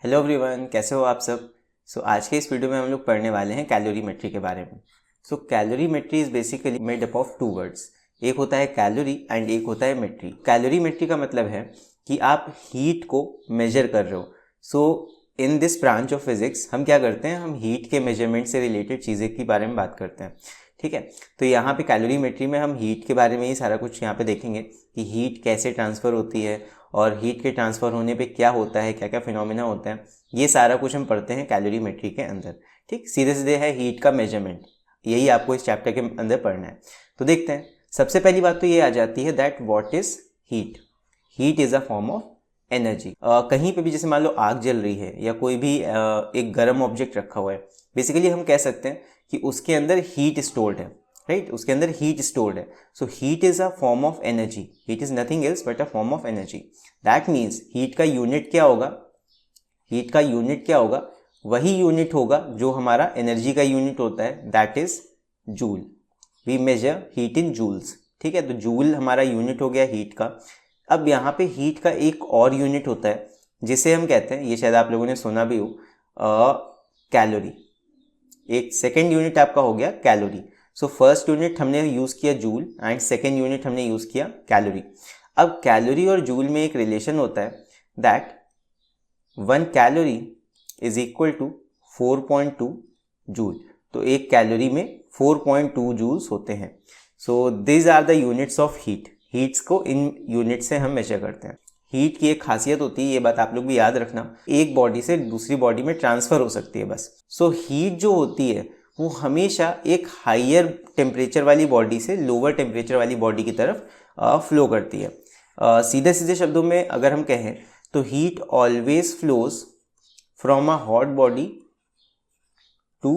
Hello everyone, कैसे हो आप सब। आज के इस वीडियो में हम लोग पढ़ने वाले हैं कैलोरीमेट्री के बारे में। Calorimetry is basically made up of two words. एक होता है कैलोरी एंड एक होता है मेट्री। कैलोरीमेट्री का मतलब है कि आप हीट को मेजर कर रहे हो। In this branch of physics हम क्या करते हैं, हम हीट के मेजरमेंट से रिलेटेड चीज़ें के बारे में बात करते हैं। ठीक है, तो यहाँ पे कैलोरीमेट्री में हम हीट के बारे में ही सारा कुछ यहाँ पे देखेंगे कि हीट कैसे ट्रांसफ़र होती है और हीट के ट्रांसफ़र होने पे क्या होता है, क्या क्या फिनोमेना होता है, ये सारा कुछ हम पढ़ते हैं कैलोरीमेट्री के अंदर। ठीक, सीधे सीधे है हीट का मेजरमेंट, यही आपको इस चैप्टर के अंदर पढ़ना है। तो देखते हैं, सबसे पहली बात तो ये आ जाती है that what is heat. Heat is a form of energy. कहीं पे भी जैसे मान लो आग जल रही है या कोई भी एक गर्म ऑब्जेक्ट रखा हुआ है, बेसिकली हम कह सकते हैं कि उसके अंदर हीट स्टोर्ड है, राइट, उसके अंदर हीट स्टोर्ड है। So heat is a form of energy, heat is nothing else but a form of energy. That means heat का यूनिट क्या होगा, हीट का यूनिट क्या होगा, वही यूनिट होगा जो हमारा एनर्जी का यूनिट होता है, that is joule. We measure heat in joules. ठीक है, तो जूल हमारा यूनिट हो गया हीट का। अब यहाँ पे हीट का एक और यूनिट होता है जिसे हम कहते हैं, ये शायद आप लोगों ने सुना भी हो, कैलोरी। एक सेकेंड यूनिट आपका हो गया कैलोरी। फर्स्ट यूनिट हमने यूज़ किया जूल एंड सेकेंड यूनिट हमने यूज़ किया कैलोरी। अब कैलोरी और जूल में एक रिलेशन होता है that 1 calorie is equal to 4.2 joule. तो एक कैलोरी में 4.2 जूल्स होते हैं। This are the units of heat. Heats को इन यूनिट से हम मेजर करते हैं। हीट की एक खासियत होती है, ये बात आप लोग भी याद रखना, एक बॉडी से दूसरी बॉडी में ट्रांसफर हो सकती है बस। हीट जो होती है वो हमेशा एक हाइयर टेम्परेचर वाली बॉडी से लोअर टेम्परेचर वाली बॉडी की तरफ फ्लो करती है। सीधे सीधे शब्दों में अगर हम कहें तो heat always flows from a hot body to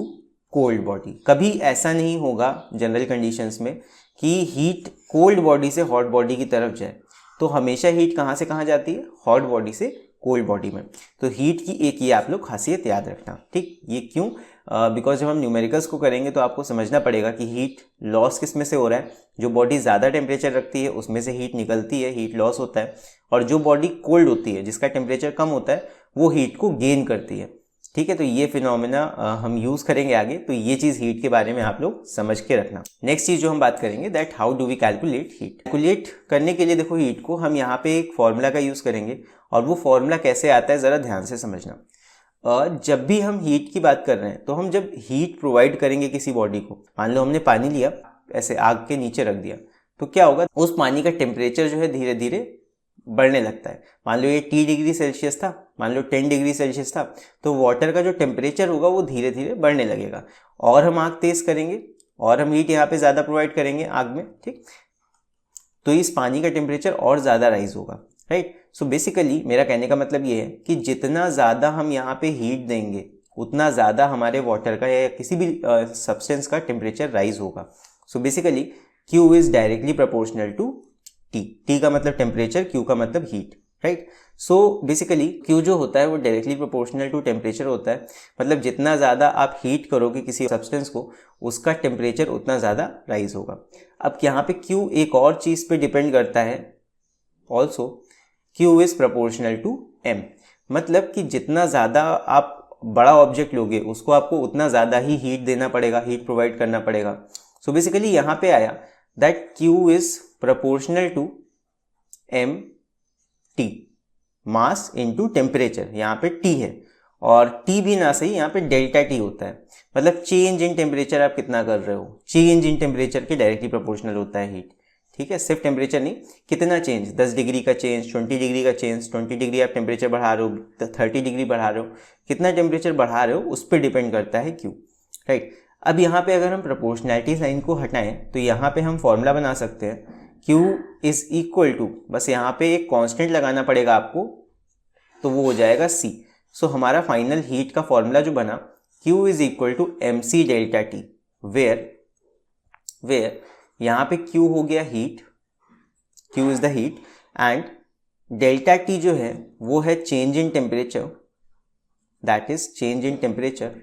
cold body. कभी ऐसा नहीं होगा जनरल कंडीशंस में कि हीट कोल्ड बॉडी से हॉट बॉडी की तरफ जाए। तो हमेशा हीट कहाँ से कहाँ जाती है, हॉट बॉडी से कोल्ड बॉडी में। तो हीट की एक ये आप लोग खासियत याद रखना। ठीक, ये क्यों, बिकॉज जब हम न्यूमेरिकल्स को करेंगे तो आपको समझना पड़ेगा कि हीट लॉस किस में से हो रहा है। जो बॉडी ज़्यादा टेम्परेचर रखती है उसमें से हीट निकलती है, हीट लॉस होता है। और जो बॉडी कोल्ड होती है, जिसका टेम्परेचर कम होता है, वो हीट को गेन करती है। ठीक है, तो ये फिनोमेना हम यूज़ करेंगे आगे। तो ये चीज़ हीट के बारे में आप लोग समझ के रखना। नेक्स्ट चीज़ जो हम बात करेंगे that how do we calculate heat. Calculate करने के लिए देखो हीट को हम यहाँ पे एक फॉर्मूला का यूज़ करेंगे, और वो फॉर्मूला कैसे आता है ज़रा ध्यान से समझना। जब भी हम हीट की बात कर रहे हैं तो हम जब हीट प्रोवाइड करेंगे किसी बॉडी को, मान लो हमने पानी लिया, ऐसे आग के नीचे रख दिया, तो क्या होगा, उस पानी का टेम्परेचर जो है धीरे धीरे बढ़ने लगता है। मान लो ये T डिग्री सेल्सियस था, मान लो 10 डिग्री सेल्सियस था, तो वाटर का जो टेम्परेचर होगा वो धीरे धीरे बढ़ने लगेगा। और हम आग तेज करेंगे और हम हीट यहाँ पे ज़्यादा प्रोवाइड करेंगे आग में, ठीक, तो इस पानी का टेम्परेचर और ज़्यादा राइज होगा, राइट। बेसिकली मेरा कहने का मतलब ये है कि जितना ज़्यादा हम यहाँ पे हीट देंगे उतना ज़्यादा हमारे वाटर का या किसी भी सब्सटेंस का टेम्परेचर राइज होगा। Basically Q is directly proportional to T। T का मतलब टेम्परेचर, Q का मतलब हीट, राइट। बेसिकली Q जो होता है वो डायरेक्टली प्रोपोर्शनल टू टेम्परेचर होता है। मतलब जितना ज़्यादा आप हीट करोगे किसी सब्सटेंस को, उसका टेम्परेचर उतना ज़्यादा राइज होगा। अब यहाँ पे Q एक और चीज़ पे डिपेंड करता है also, Q is proportional to M। मतलब कि जितना ज़्यादा आप बड़ा ऑब्जेक्ट लोगे उसको आपको उतना ज़्यादा ही हीट देना पड़ेगा, हीट प्रोवाइड करना पड़ेगा। बेसिकली यहाँ पे आया that Q is proportional to M T, mass into temperature. यहाँ पे T है और T भी ना सही, यहाँ पे डेल्टा T होता है। मतलब चेंज इन टेम्परेचर आप कितना कर रहे हो, चेंज इन टेम्परेचर के डायरेक्टली प्रोपोर्शनल होता है हीट। ठीक है, सिर्फ टेम्परेचर नहीं, कितना चेंज, 10 डिग्री का चेंज, 20 डिग्री का चेंज, 20 डिग्री आप टेम्परेचर बढ़ा रहे हो, 30 डिग्री बढ़ा रहे हो, कितना टेम्परेचर बढ़ा रहे हो उस पर डिपेंड करता है Q, राइट। अब यहाँ पे अगर हम प्रोपोर्शनैलिटी साइन को हटाएं तो यहाँ पे हम फॉर्मूला बना सकते हैं Q इज इक्वल टू, बस यहाँ पे एक कांस्टेंट लगाना पड़ेगा आपको, तो वो हो जाएगा C। हमारा फाइनल हीट का फॉर्मूला जो बना Q is equal to MC delta T, where यहाँ पे Q हो गया heat, Q is the heat, and delta T जो है वो है change in temperature, that is change in temperature.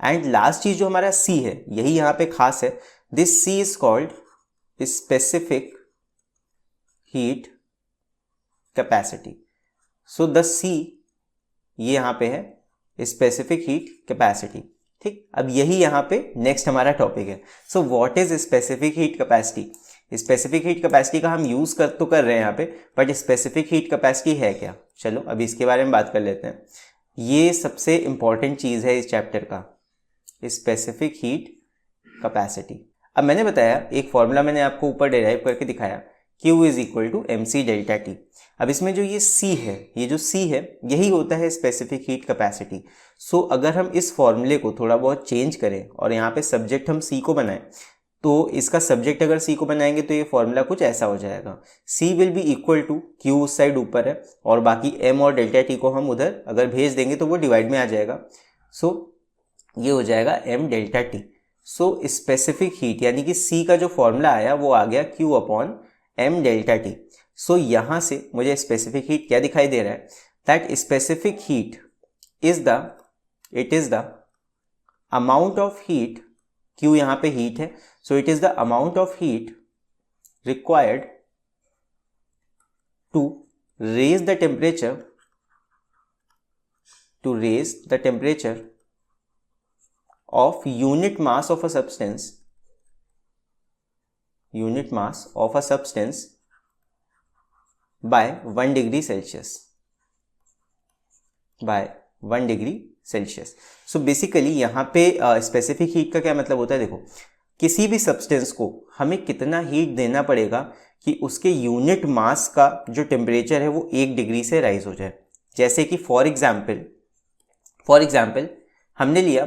And last चीज जो हमारा C है, यही यहाँ पे खास है, this C is called specific heat capacity. The C ये यहाँ पे है स्पेसिफिक हीट कैपेसिटी। ठीक, अब यही यहाँ पे नेक्स्ट हमारा टॉपिक है। So what is specific heat capacity. Specific heat capacity का हम यूज कर रहे हैं यहाँ पे, बट स्पेसिफिक हीट कैपेसिटी है क्या, चलो अभी इसके बारे में बात कर लेते हैं। ये सबसे इंपॉर्टेंट चीज है इस चैप्टर का, स्पेसिफिक हीट कैपेसिटी। अब मैंने बताया एक फॉर्मूला मैंने आपको ऊपर डिराइव करके दिखाया, Q is equal to mc delta T. अब इसमें जो ये C है, ये जो C है यही होता है स्पेसिफिक हीट कैपेसिटी। सो अगर हम इस फॉर्मूले को थोड़ा बहुत चेंज करें और यहाँ पे सब्जेक्ट हम C को बनाएं, तो इसका सब्जेक्ट अगर C को बनाएंगे तो ये फॉर्मूला कुछ ऐसा हो जाएगा, C will be equal to Q उस साइड ऊपर है और बाकी M और डेल्टा टी को हम उधर अगर भेज देंगे तो वो डिवाइड में आ जाएगा। सो ये हो जाएगा M डेल्टा टी। सो स्पेसिफिक हीट यानी कि C का जो फॉर्मूला आया वो आ गया Q upon M delta T. So यहां से मुझे स्पेसिफिक हीट क्या दिखाई दे रहा है, that specific heat is the amount of heat, Q यहां पे हीट है, so it is the amount of heat required to raise the temperature of unit mass of a substance by 1 degree Celsius so basically यहाँ पे specific heat का क्या मतलब होता है, देखो किसी भी सब्सटेंस को हमें कितना हीट देना पड़ेगा कि उसके यूनिट मास का जो टेम्परेचर है वो 1 डिग्री से राइज हो जाए। जैसे कि फॉर एग्जाम्पल हमने लिया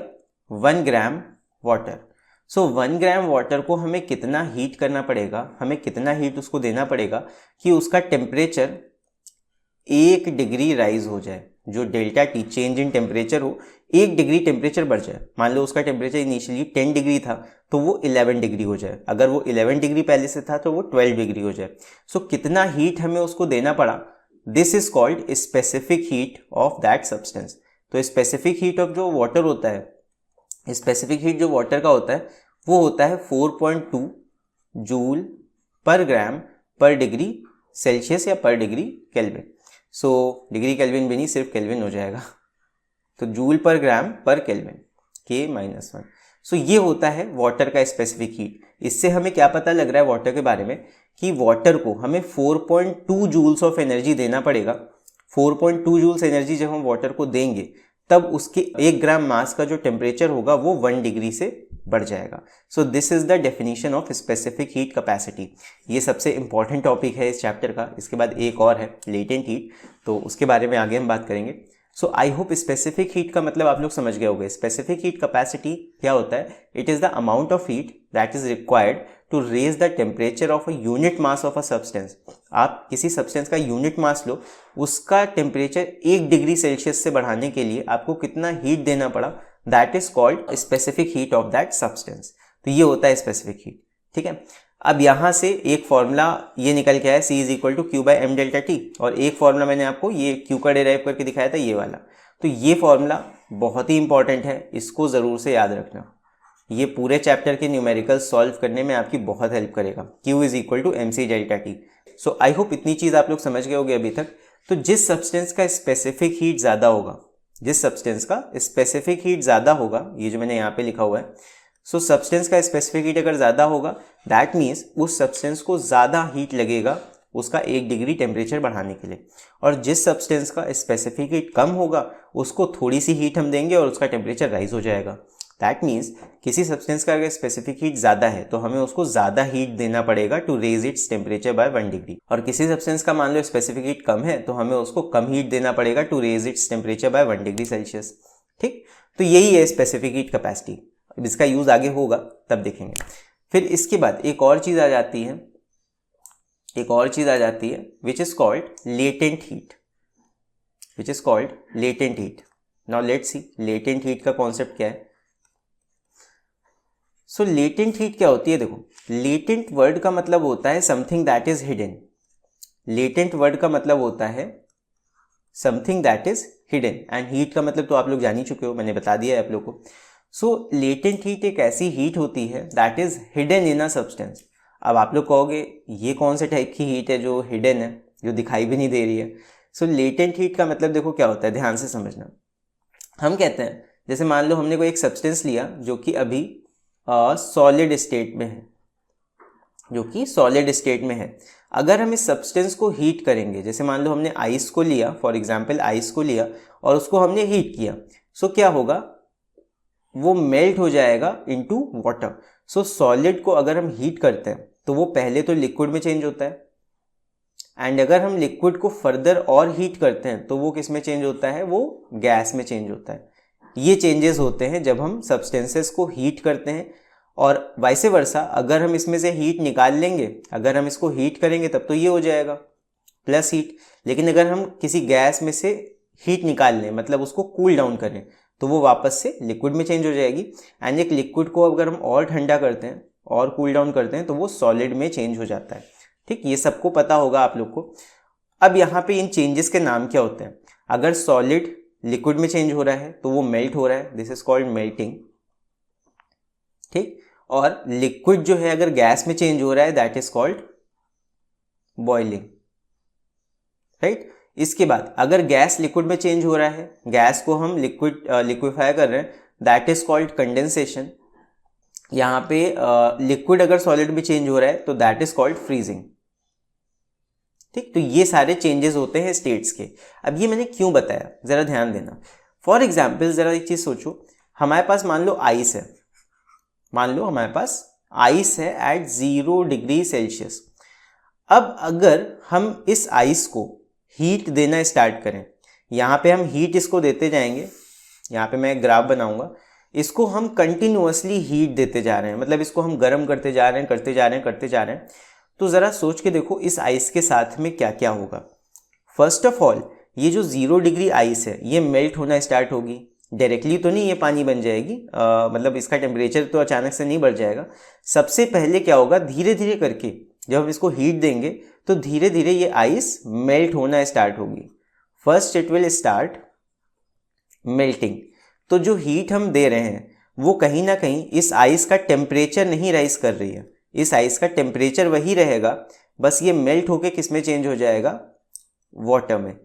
1 ग्राम वाटर। सो 1 ग्राम वाटर को हमें कितना हीट करना पड़ेगा, हमें कितना हीट उसको देना पड़ेगा कि उसका टेम्परेचर 1 डिग्री राइज हो जाए, जो delta T change in temperature हो 1 डिग्री टेम्परेचर बढ़ जाए। मान लो उसका टेम्परेचर इनिशियली 10 डिग्री था तो वो 11 डिग्री हो जाए, अगर वो 11 डिग्री पहले से था तो वो 12 डिग्री हो जाए। सो कितना हीट हमें उसको देना पड़ा, this is called specific heat of that substance. तो स्पेसिफिक हीट ऑफ जो वाटर होता है, स्पेसिफिक हीट जो वाटर का होता है वो होता है 4.2 जूल पर ग्राम पर डिग्री सेल्सियस या पर degree kelvin. So degree kelvin भी नहीं, सिर्फ केल्विन हो जाएगा, तो जूल पर ग्राम पर केल्विन K-1। सो ये होता है वाटर का स्पेसिफिक हीट। इससे हमें क्या पता लग रहा है वाटर के बारे में कि वाटर को हमें 4.2 जूल्स ऑफ एनर्जी देना पड़ेगा। 4.2 जूल्स एनर्जी जब हम वाटर को देंगे तब उसके 1 ग्राम मास का जो टेम्परेचर होगा वो 1 डिग्री से बढ़ जाएगा। सो this is the definition of specific heat capacity. ये सबसे इंपॉर्टेंट टॉपिक है इस चैप्टर का। इसके बाद एक और है लेटेंट हीट, तो उसके बारे में आगे हम बात करेंगे। सो आई होप स्पेसिफिक हीट का मतलब आप लोग समझ गए होंगे। स्पेसिफिक हीट कैपेसिटी क्या होता है, it is the amount of heat that is required to raise the temperature of a unit mass of a substance. आप किसी सब्सटेंस का यूनिट मास लो, उसका टेम्परेचर 1 डिग्री सेल्सियस से बढ़ाने के लिए आपको कितना हीट देना पड़ा, that is called specific heat of that substance. तो ये होता है स्पेसिफिक हीट। ठीक है, अब यहां से एक फॉर्मूला ये निकल के आया, C is equal to Q by M delta T, और एक फॉर्मूला मैंने आपको ये Q का डिराइव करके दिखाया था, ये वाला। तो ये फॉर्मूला बहुत ही इंपॉर्टेंट है, इसको जरूर से याद रखना। ये पूरे चैप्टर के न्यूमेरिकल सॉल्व करने में आपकी बहुत हेल्प करेगा। Q is equal to MC delta T. So I hope इतनी चीज आप लोग समझ गए होंगे अभी तक। तो जिस सब्सटेंस का स्पेसिफिक हीट ज्यादा होगा, जिस सब्सटेंस का स्पेसिफिक हीट ज्यादा होगा, ये जो मैंने यहाँ पे लिखा हुआ है, सो सब्सटेंस का स्पेसिफिक हीट अगर ज्यादा होगा दैट मीन्स उस सब्सटेंस को ज्यादा हीट लगेगा उसका 1 डिग्री टेम्परेचर बढ़ाने के लिए। और जिस सब्सटेंस का स्पेसिफिक हीट कम होगा उसको थोड़ी सी हीट हम देंगे और उसका टेम्परेचर राइज हो जाएगा। दैट मीन्स किसी सब्सटेंस का अगर स्पेसिफिक हीट ज्यादा है तो हमें उसको ज्यादा हीट देना पड़ेगा to raise its temperature by 1 degree, और किसी सब्सटेंस का मान लो स्पेसिफिक हीट कम है तो हमें उसको कम हीट देना पड़ेगा to raise its temperature by 1 degree Celsius. ठीक, तो यही है स्पेसिफिक हीट कैपेसिटी। अब इसका यूज आगे होगा तब देखेंगे। फिर इसके बाद एक और चीज आ जाती है which is called latent heat. Now let's see latent heat का कॉन्सेप्ट क्या है। सो लेटेंट हीट क्या होती है, देखो लेटेंट वर्ड का मतलब होता है something that is hidden. Latent word का मतलब होता है something that is hidden, and heat का मतलब तो आप लोग जान ही चुके हो, मैंने बता दिया है आप लोग को। सो लेटेंट हीट एक ऐसी हीट होती है that is hidden in a substance. अब आप लोग कहोगे ये कौन से टाइप की हीट है जो हिडन है, जो दिखाई भी नहीं दे रही है। सो लेटेंट हीट का मतलब देखो क्या होता है, ध्यान से समझना। हम कहते हैं जैसे मान लो हमने कोई एक सब्सटेंस लिया जो कि अभी सॉलिड स्टेट में है, जो कि सॉलिड स्टेट में है। अगर हम इस सब्सटेंस को हीट करेंगे, जैसे मान लो हमने आइस को लिया, फॉर एग्जांपल आइस को लिया और उसको हमने हीट किया, सो क्या होगा, वो मेल्ट हो जाएगा इनटू वाटर। सो सॉलिड को अगर हम हीट करते हैं तो वो पहले तो लिक्विड में चेंज होता है, एंड अगर हम लिक्विड को फर्दर और हीट करते हैं तो वो किस में चेंज होता है, वो गैस में चेंज होता है। ये चेंजेस होते हैं जब हम सब्सटेंसेस को हीट करते हैं, और वाइसे वर्सा अगर हम इसमें से हीट निकाल लेंगे, अगर हम इसको हीट करेंगे तब तो ये हो जाएगा प्लस हीट। लेकिन अगर हम किसी गैस में से हीट निकाल लें, मतलब उसको कूल डाउन करें, तो वो वापस से लिक्विड में चेंज हो जाएगी। एंड एक लिक्विड को अगर हम और ठंडा करते हैं और कूल डाउन करते हैं तो वो सॉलिड में चेंज हो जाता है। ठीक, ये सबको पता होगा आप लोग को। अब यहाँ पे इन चेंजेस के नाम क्या होते हैं। अगर सॉलिड लिक्विड में चेंज हो रहा है तो वो मेल्ट हो रहा है, दिस इज कॉल्ड मेल्टिंग। ठीक, और लिक्विड जो है अगर गैस में चेंज हो रहा है, that is called boiling. Right, इसके बाद अगर गैस लिक्विड में चेंज हो रहा है, गैस को हम लिक्विफाई कर रहे हैं, दैट इज कॉल्ड कंडेंसेशन। यहाँ पे लिक्विड अगर सॉलिड में चेंज हो रहा है तो दैट इज कॉल्ड फ्रीजिंग। ठीक, तो ये सारे चेंजेस होते हैं स्टेट्स के। अब ये मैंने क्यों बताया, जरा ध्यान देना। फॉर एग्जाम्पल जरा एक चीज सोचो, हमारे पास मान लो आइस है, मान लो हमारे पास आइस है एट 0 डिग्री सेल्सियस। अब अगर हम इस आइस को हीट देना स्टार्ट करें, यहाँ पे हम हीट इसको देते जाएंगे, यहाँ पे मैं एक ग्राफ बनाऊंगा, इसको हम कंटिन्यूअसली हीट देते जा रहे हैं, मतलब इसको हम गर्म करते जा रहे हैं, करते जा रहे हैं, करते जा रहे हैं। तो ज़रा सोच के देखो इस आइस के साथ में क्या क्या होगा। फर्स्ट ऑफ ऑल, ये जो 0 डिग्री आइस है ये मेल्ट होना स्टार्ट होगी। डायरेक्टली तो नहीं ये पानी बन जाएगी, मतलब इसका टेम्परेचर तो अचानक से नहीं बढ़ जाएगा। सबसे पहले क्या होगा, धीरे धीरे करके जब हम इसको हीट देंगे तो धीरे धीरे ये आइस मेल्ट होना स्टार्ट होगी। First it will start melting. तो जो हीट हम दे रहे हैं वो कहीं ना कहीं इस आइस का टेम्परेचर नहीं राइज कर रही है, इस आइस का टेम्परेचर वही रहेगा, बस ये मेल्ट होके किस में चेंज हो जाएगा, वाटर में।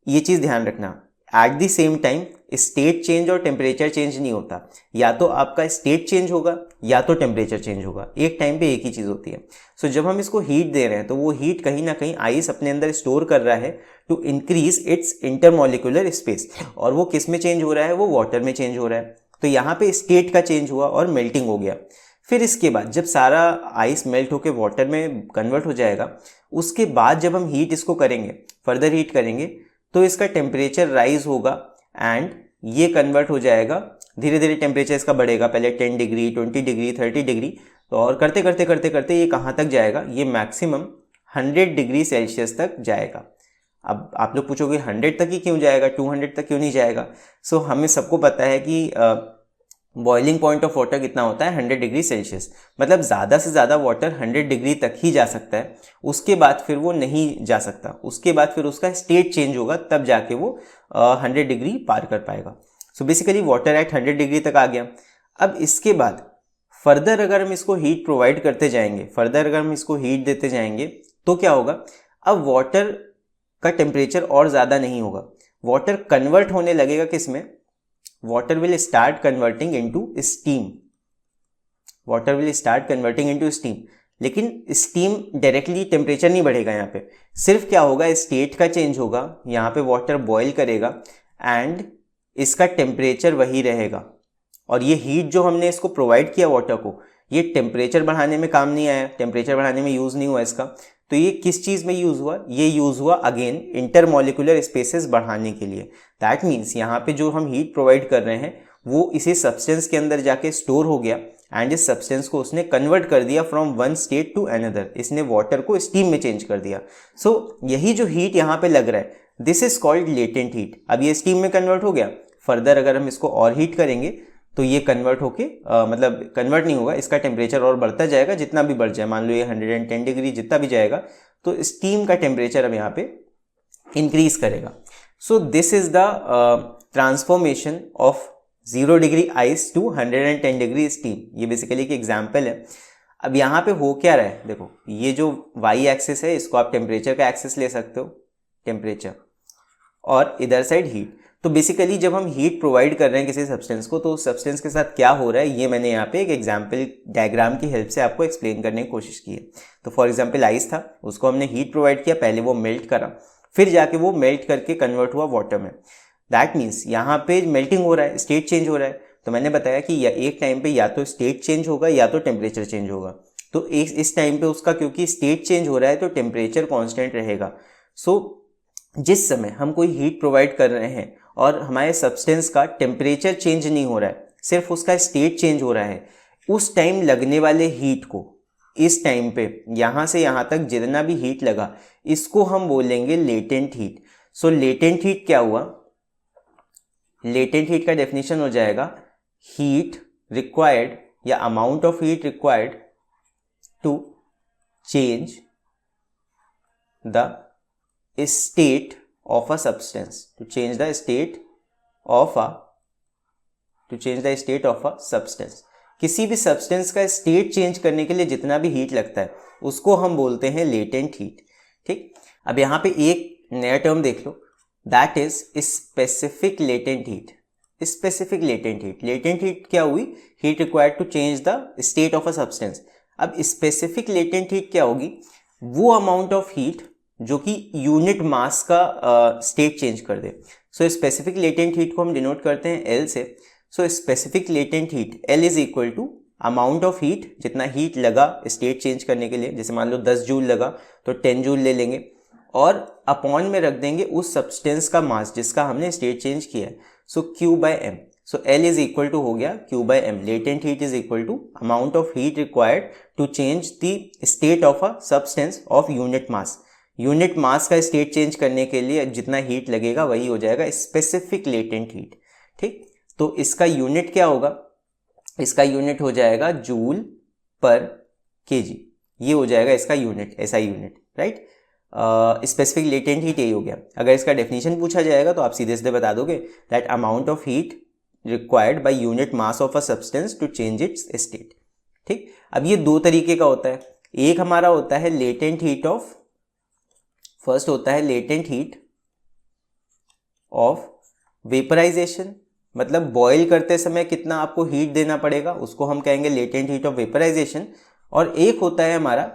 ये चीज़ ध्यान रखना। At the same time state change और टेम्परेचर चेंज नहीं होता, या तो आपका स्टेट चेंज होगा या तो टेम्परेचर चेंज होगा, एक टाइम पे एक ही चीज़ होती है। सो जब हम इसको हीट दे रहे हैं तो वो हीट कहीं ना कहीं आइस अपने अंदर स्टोर कर रहा है to increase its intermolecular space, और वो किस में चेंज हो रहा है, वो वाटर में चेंज हो रहा है। तो यहाँ पे स्टेट का चेंज हुआ और मेल्टिंग हो गया। फिर इसके बाद जब सारा आइस मेल्ट होकर वाटर में कन्वर्ट हो जाएगा, उसके बाद जब हम हीट इसको करेंगे, फर्दर हीट करेंगे, तो इसका टेम्परेचर राइज होगा एंड ये कन्वर्ट हो जाएगा। धीरे धीरे टेम्परेचर इसका बढ़ेगा, पहले 10 डिग्री, 20 डिग्री, 30 डिग्री, तो और करते करते करते करते ये कहाँ तक जाएगा, ये मैक्सिमम 100 डिग्री सेल्सियस तक जाएगा। अब आप लोग पूछोगे 100 तक ही क्यों जाएगा, 200 तक क्यों नहीं जाएगा। सो हमें सबको पता है कि बॉइलिंग पॉइंट ऑफ वाटर कितना होता है, 100 डिग्री सेल्सियस। मतलब ज़्यादा से ज़्यादा वाटर 100 डिग्री तक ही जा सकता है, उसके बाद फिर वो नहीं जा सकता। उसके बाद फिर उसका स्टेट चेंज होगा, तब जाके वो 100 डिग्री पार कर पाएगा। So basically water at 100 degree तक आ गया। अब इसके बाद फर्दर अगर हम इसको हीट प्रोवाइड करते जाएंगे, फर्दर अगर हम इसको हीट देते जाएंगे तो क्या होगा, अब वाटर का टेम्परेचर और ज़्यादा नहीं होगा, वाटर कन्वर्ट होने लगेगा किस में, water will start converting into steam, water will start converting into steam। लेकिन steam डायरेक्टली टेम्परेचर नहीं बढ़ेगा, यहाँ पे सिर्फ क्या होगा, स्टेट का चेंज होगा। यहाँ पे वाटर बॉयल करेगा एंड इसका टेम्परेचर वही रहेगा, और ये हीट जो हमने इसको प्रोवाइड किया वाटर को, ये टेम्परेचर बढ़ाने में काम नहीं आया, टेम्परेचर बढ़ाने में यूज़ नहीं हुआ इसका। तो ये किस चीज़ में यूज़ हुआ, ये यूज़ हुआ अगेन इंटरमॉलिक्यूलर स्पेसेस बढ़ाने के लिए। दैट मीन्स यहाँ पे जो हम हीट प्रोवाइड कर रहे हैं वो इसी सब्सटेंस के अंदर जाके स्टोर हो गया एंड इस सब्सटेंस को उसने कन्वर्ट कर दिया from one state to another, इसने वाटर को स्टीम में चेंज कर दिया। सो यही जो हीट यहाँ पे लग रहा है, this is called latent heat. अब ये स्टीम में कन्वर्ट हो गया, फर्दर अगर हम इसको और हीट करेंगे तो ये कन्वर्ट होके मतलब कन्वर्ट नहीं होगा, इसका टेम्परेचर और बढ़ता जाएगा, जितना भी बढ़ जाए, मान लो ये 110 डिग्री जितना भी जाएगा, तो स्टीम का टेम्परेचर अब यहाँ पे इंक्रीज करेगा। So this is the transformation of 0 degree ice to 110 degree steam. ये बेसिकली एक एग्जाम्पल है। अब यहाँ पे हो क्या रहा है, देखो ये जो वाई एक्सिस है इसको आप टेम्परेचर का एक्सिस ले सकते हो, टेम्परेचर, और इधर साइड हीट। तो बेसिकली जब हम हीट प्रोवाइड कर रहे हैं किसी सब्सटेंस को, तो उस सब्सटेंस के साथ क्या हो रहा है ये मैंने यहाँ पे एक एग्जाम्पल डायग्राम की हेल्प से आपको एक्सप्लेन करने की कोशिश की है। तो फॉर एग्जाम्पल आइस था, उसको हमने हीट प्रोवाइड किया, पहले वो मेल्ट करा, फिर जाके वो मेल्ट करके कन्वर्ट हुआ वाटर में। दैट मीन्स यहाँ पे मेल्टिंग हो रहा है, स्टेट चेंज हो रहा है। तो मैंने बताया कि एक टाइम पे या तो स्टेट चेंज होगा या तो टेम्परेचर चेंज होगा। तो इस टाइम पे उसका क्योंकि स्टेट चेंज हो रहा है तो टेम्परेचर कांस्टेंट रहेगा। सो जिस समय हम कोई हीट प्रोवाइड कर रहे हैं और हमारे सब्सटेंस का टेम्परेचर चेंज नहीं हो रहा है, सिर्फ उसका स्टेट चेंज हो रहा है, उस टाइम लगने वाले हीट को, इस टाइम पे यहाँ से यहाँ तक जितना भी हीट लगा, इसको हम बोलेंगे latent heat. So latent heat क्या हुआ? लेटेंट हीट का डेफिनेशन हो जाएगा हीट रिक्वायर्ड या amount of heat required to change the state of a substance, to change the state of a substance। किसी भी सब्सटेंस का स्टेट चेंज करने के लिए जितना भी हीट लगता है उसको हम बोलते हैं लेटेंट हीट। ठीक, अब यहाँ पे एक नया टर्म देख लो, that is specific latent heat. Specific latent heat, latent heat क्या हुई? Heat required to change the state of a substance. अब स्पेसिफिक लेटेंट हीट क्या होगी? वो अमाउंट ऑफ हीट जो कि यूनिट मास का स्टेट चेंज कर दे। सो स्पेसिफिक लेटेंट हीट को हम डिनोट करते हैं एल से। So specific latent heat L is equal to amount of heat, जितना हीट लगा स्टेट चेंज करने के लिए, जैसे मान लो 10 जूल लगा तो 10 जूल ले लेंगे और अपॉन में रख देंगे उस सब्सटेंस का मास जिसका हमने स्टेट चेंज किया है। So Q by M. So L is equal to हो गया Q by M. Latent heat is equal to amount of heat required to change the state of a substance of unit mass. Unit mass का state change करने के लिए जितना heat लगेगा वही हो जाएगा स्पेसिफिक लेटेंट हीट। ठीक, तो इसका यूनिट क्या होगा? इसका यूनिट हो जाएगा जूल पर केजी। ये हो जाएगा इसका यूनिट, ऐसा unit, right. Specific latent heat यही हो गया। अगर इसका डेफिनेशन पूछा जाएगा तो आप सीधे सीधे बता दोगे that amount of heat required by unit mass of a substance to change its state. ठीक, अब ये दो तरीके का होता है। एक हमारा होता है लेटेंट हीट ऑफ, फर्स्ट होता है लेटेंट हीट ऑफ वेपराइजेशन, मतलब बॉईल करते समय कितना आपको हीट देना पड़ेगा उसको हम कहेंगे लेटेंट हीट ऑफ वेपराइजेशन। और एक होता है हमारा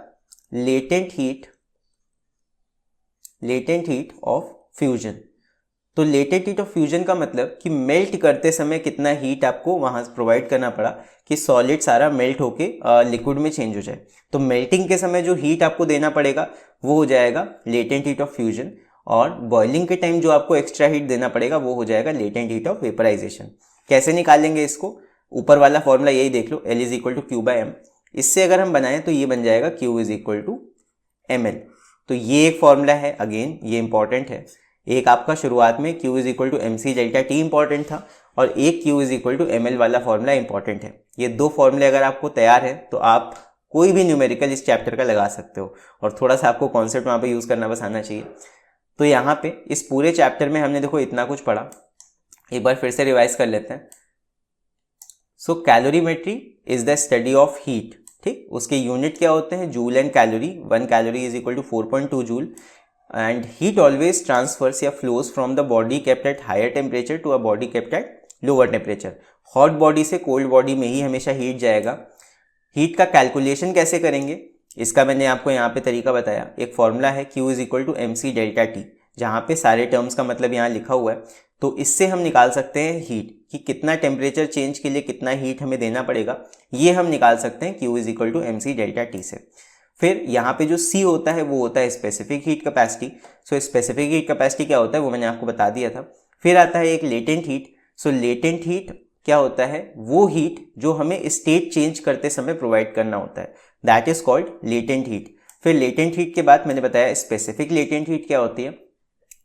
लेटेंट हीट ऑफ फ्यूजन। तो लेटेंट हीट ऑफ फ्यूजन का मतलब कि मेल्ट करते समय कितना हीट आपको वहां प्रोवाइड करना पड़ा कि सॉलिड सारा मेल्ट होके लिक्विड में चेंज हो जाए। तो मेल्टिंग के समय जो हीट आपको देना पड़ेगा वो हो जाएगा लेटेंट हीट ऑफ फ्यूजन, और बॉइलिंग के टाइम जो आपको एक्स्ट्रा हीट देना पड़ेगा वो हो जाएगा लेटेंट हीट ऑफ वेपराइजेशन। कैसे निकालेंगे इसको? ऊपर वाला फॉर्मूला यही देख लो, L is equal to Q by M. इससे अगर हम बनाएं तो ये बन जाएगा Q is equal to ml। तो ये एक फॉर्मूला है, अगेन ये इंपॉर्टेंट है। एक आपका शुरुआत में Q is equal to MC delta T important था और एक Q is equal to ML वाला फॉर्मूला इंपॉर्टेंट है। ये दो फॉर्मूले अगर आपको तैयार है तो आप कोई भी न्यूमेरिकल इस चैप्टर का लगा सकते हो, और थोड़ा सा आपको कॉन्सेप्ट वहाँ पे यूज़ करना बस आना चाहिए। तो यहाँ पे इस पूरे चैप्टर में हमने देखो इतना कुछ पढ़ा, एक बार फिर से रिवाइज कर लेते हैं। So calorimetry is the study of heat. ठीक, उसके यूनिट क्या होते हैं? Joule and calorie. 1 calorie is equal to 4.2 joule. And heat always transfers या flows from the body kept at higher temperature to a body kept at lower temperature. Hot body से cold body में ही हमेशा heat जाएगा। Heat का calculation कैसे करेंगे इसका मैंने आपको यहाँ पे तरीका बताया। एक फॉर्मूला है Q is equal to MC delta T, जहाँ पे सारे टर्म्स का मतलब यहाँ लिखा हुआ है। तो इससे हम निकाल सकते हैं हीट कि कितना टेम्परेचर चेंज के लिए कितना हीट हमें देना पड़ेगा, ये हम निकाल सकते हैं Q is equal to MC delta T से। फिर यहाँ पे जो C होता है वो होता है स्पेसिफिक हीट कैपेसिटी। सो स्पेसिफिक हीट कैपेसिटी क्या होता है वो मैंने आपको बता दिया था। फिर आता है एक latent heat. So latent heat क्या होता है? वो हीट जो हमें स्टेट चेंज करते समय प्रोवाइड करना होता है, that is called latent heat. फिर लेटेंट हीट के बाद मैंने बताया स्पेसिफिक लेटेंट हीट क्या होती है।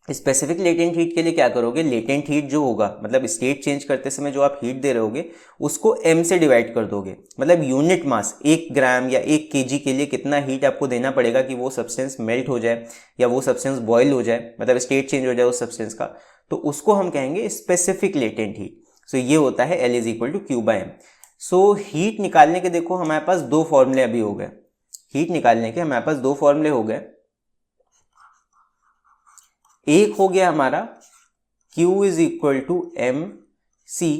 स्पेसिफिक लेटेंट हीट के लिए क्या करोगे? लेटेंट हीट जो होगा, मतलब स्टेट चेंज करते समय जो आप हीट दे रहे होगे उसको m से डिवाइड कर दोगे। मतलब यूनिट मास 1 ग्राम या 1 kg के लिए कितना हीट आपको देना पड़ेगा कि वो सब्सटेंस मेल्ट हो जाए या वो सब्सटेंस बॉयल हो जाए, मतलब स्टेट चेंज हो जाए उस सब्सटेंस का, तो उसको हम कहेंगे स्पेसिफिक लेटेंट हीट। सो ये होता है L is equal to Q by M। So heat निकालने के देखो हमारे पास दो फॉर्मूले अभी हो गए। हीट निकालने के हमारे पास दो फॉर्मूले हो गए। एक हो गया हमारा Q is equal to M C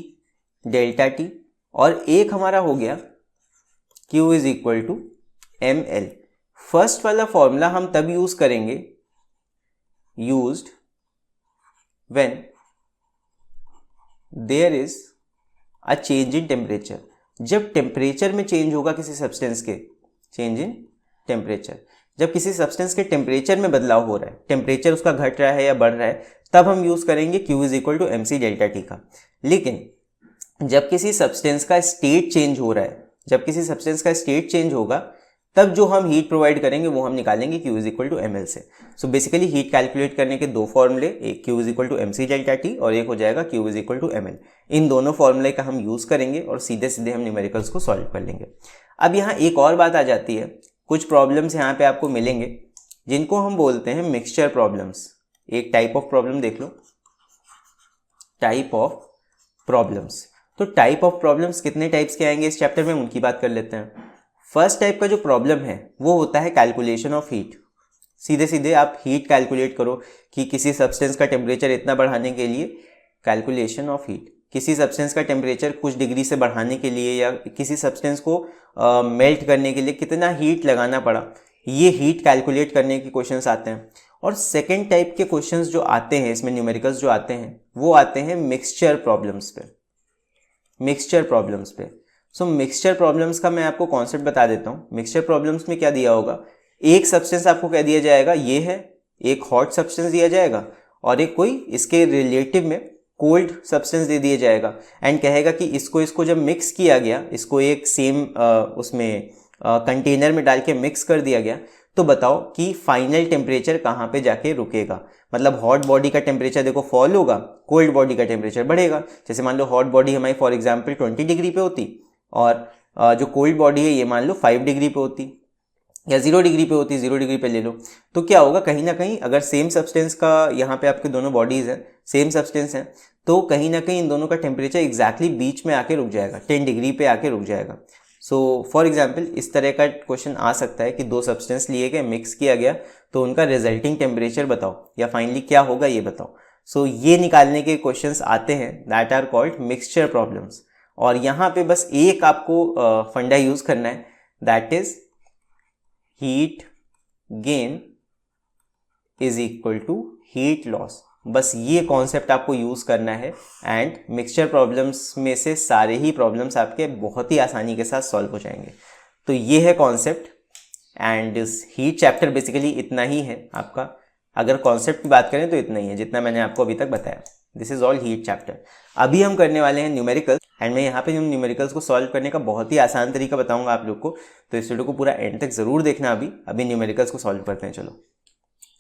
delta T, और एक हमारा हो गया Q is equal to M L. First वाला फॉर्मूला हम तब यूज करेंगे used when there is a change in temperature. जब टेम्परेचर में चेंज होगा किसी सब्सटेंस के, चेंज इन टेम्परेचर, जब किसी सब्सटेंस के टेम्परेचर में बदलाव हो रहा है, टेम्परेचर उसका घट रहा है या बढ़ रहा है, तब हम यूज करेंगे Q is equal to M C delta T का। लेकिन जब किसी सब्सटेंस का स्टेट चेंज हो रहा है, जब किसी सब्सटेंस का स्टेट चेंज होगा, तब जो हम हीट प्रोवाइड करेंगे वो हम निकालेंगे Q is equal to M L से। सो बेसिकली हीट कैलकुलेट करने के दो फॉर्मूले, एक Q is equal to M C delta T और एक हो जाएगा Q is equal to M L. इन दोनों फॉर्मूले का हम यूज करेंगे और सीधे सीधे हम न्यूमेरिकल्स को सॉल्व कर लेंगे। अब यहाँ एक और बात आ जाती है, कुछ प्रॉब्लम्स यहाँ पे आपको मिलेंगे जिनको हम बोलते हैं मिक्सचर प्रॉब्लम्स। एक टाइप ऑफ प्रॉब्लम देख लो, टाइप ऑफ प्रॉब्लम्स। तो टाइप ऑफ प्रॉब्लम्स कितने टाइप्स के आएंगे इस चैप्टर में, उनकी बात कर लेते हैं। फर्स्ट टाइप का जो प्रॉब्लम है वो होता है कैलकुलेशन ऑफ हीट। सीधे सीधे आप हीट कैलकुलेट करो कि किसी सब्सटेंस का टेम्परेचर इतना बढ़ाने के लिए, कैलकुलेशन ऑफ हीट, किसी सब्सटेंस का टेम्परेचर कुछ डिग्री से बढ़ाने के लिए या किसी सब्सटेंस को मेल्ट करने के लिए कितना हीट लगाना पड़ा, ये हीट कैलकुलेट करने के क्वेश्चंस आते हैं। और सेकेंड टाइप के क्वेश्चंस जो आते हैं इसमें, न्यूमेरिकल्स जो आते हैं, वो आते हैं मिक्सचर प्रॉब्लम्स पे, मिक्सचर प्रॉब्लम्स पे। सो मिक्सचर प्रॉब्लम्स का मैं आपको कॉन्सेप्ट बता देता हूँ। मिक्सचर प्रॉब्लम्स में क्या दिया होगा, एक सब्सटेंस आपको कह दिया जाएगा ये है, एक हॉट सब्सटेंस दिया जाएगा और एक कोई इसके रिलेटिव में कोल्ड सब्सटेंस दे दिया जाएगा, एंड कहेगा कि इसको जब मिक्स किया गया, इसको एक सेम उसमें कंटेनर में डाल के मिक्स कर दिया गया, तो बताओ कि फाइनल टेम्परेचर कहाँ पे जाके रुकेगा। मतलब हॉट बॉडी का टेम्परेचर देखो फॉल होगा, कोल्ड बॉडी का टेम्परेचर बढ़ेगा। जैसे मान लो हॉट बॉडी हमारी फॉर एग्जांपल 20 डिग्री पे होती और जो कोल्ड बॉडी है ये मान लो 5 डिग्री पे होती या 0 डिग्री पे होती, 0 डिग्री पे ले लो, तो क्या होगा, कहीं ना कहीं अगर सेम सब्सटेंस का, यहाँ पे आपके दोनों बॉडीज हैं, सेम सब्सटेंस हैं, तो कहीं ना कहीं इन दोनों का टेम्परेचर एग्जैक्टली बीच में आके रुक जाएगा, 10 डिग्री पे आके रुक जाएगा। सो फॉर एग्जाम्पल इस तरह का क्वेश्चन आ सकता है कि दो सब्सटेंस लिए गए, मिक्स किया गया, तो उनका रिजल्टिंग टेम्परेचर बताओ या फाइनली क्या होगा ये बताओ। सो ये निकालने के क्वेश्चंस आते हैं, that are called mixture problems. और यहाँ पे बस एक आपको फंडा यूज करना है, that is heat gain is equal to heat loss. बस ये कॉन्सेप्ट आपको यूज करना है एंड मिक्सचर प्रॉब्लम्स में से सारे ही प्रॉब्लम्स आपके बहुत ही आसानी के साथ सॉल्व हो जाएंगे। तो ये है कॉन्सेप्ट एंड इस हीट चैप्टर बेसिकली इतना ही है आपका। अगर कॉन्सेप्ट की बात करें तो इतना ही है जितना मैंने आपको अभी तक बताया। This is all heat chapter. अभी हम करने वाले हैं न्यूमेरिकल्स एंड मैं यहाँ पे हम न्यूमेरिकल्स को सॉल्व करने का बहुत ही आसान तरीका बताऊंगा आप लोग को, तो इस वीडियो को पूरा एंड तक जरूर देखना। अभी न्यूमेरिकल्स को सॉल्व करते हैं। चलो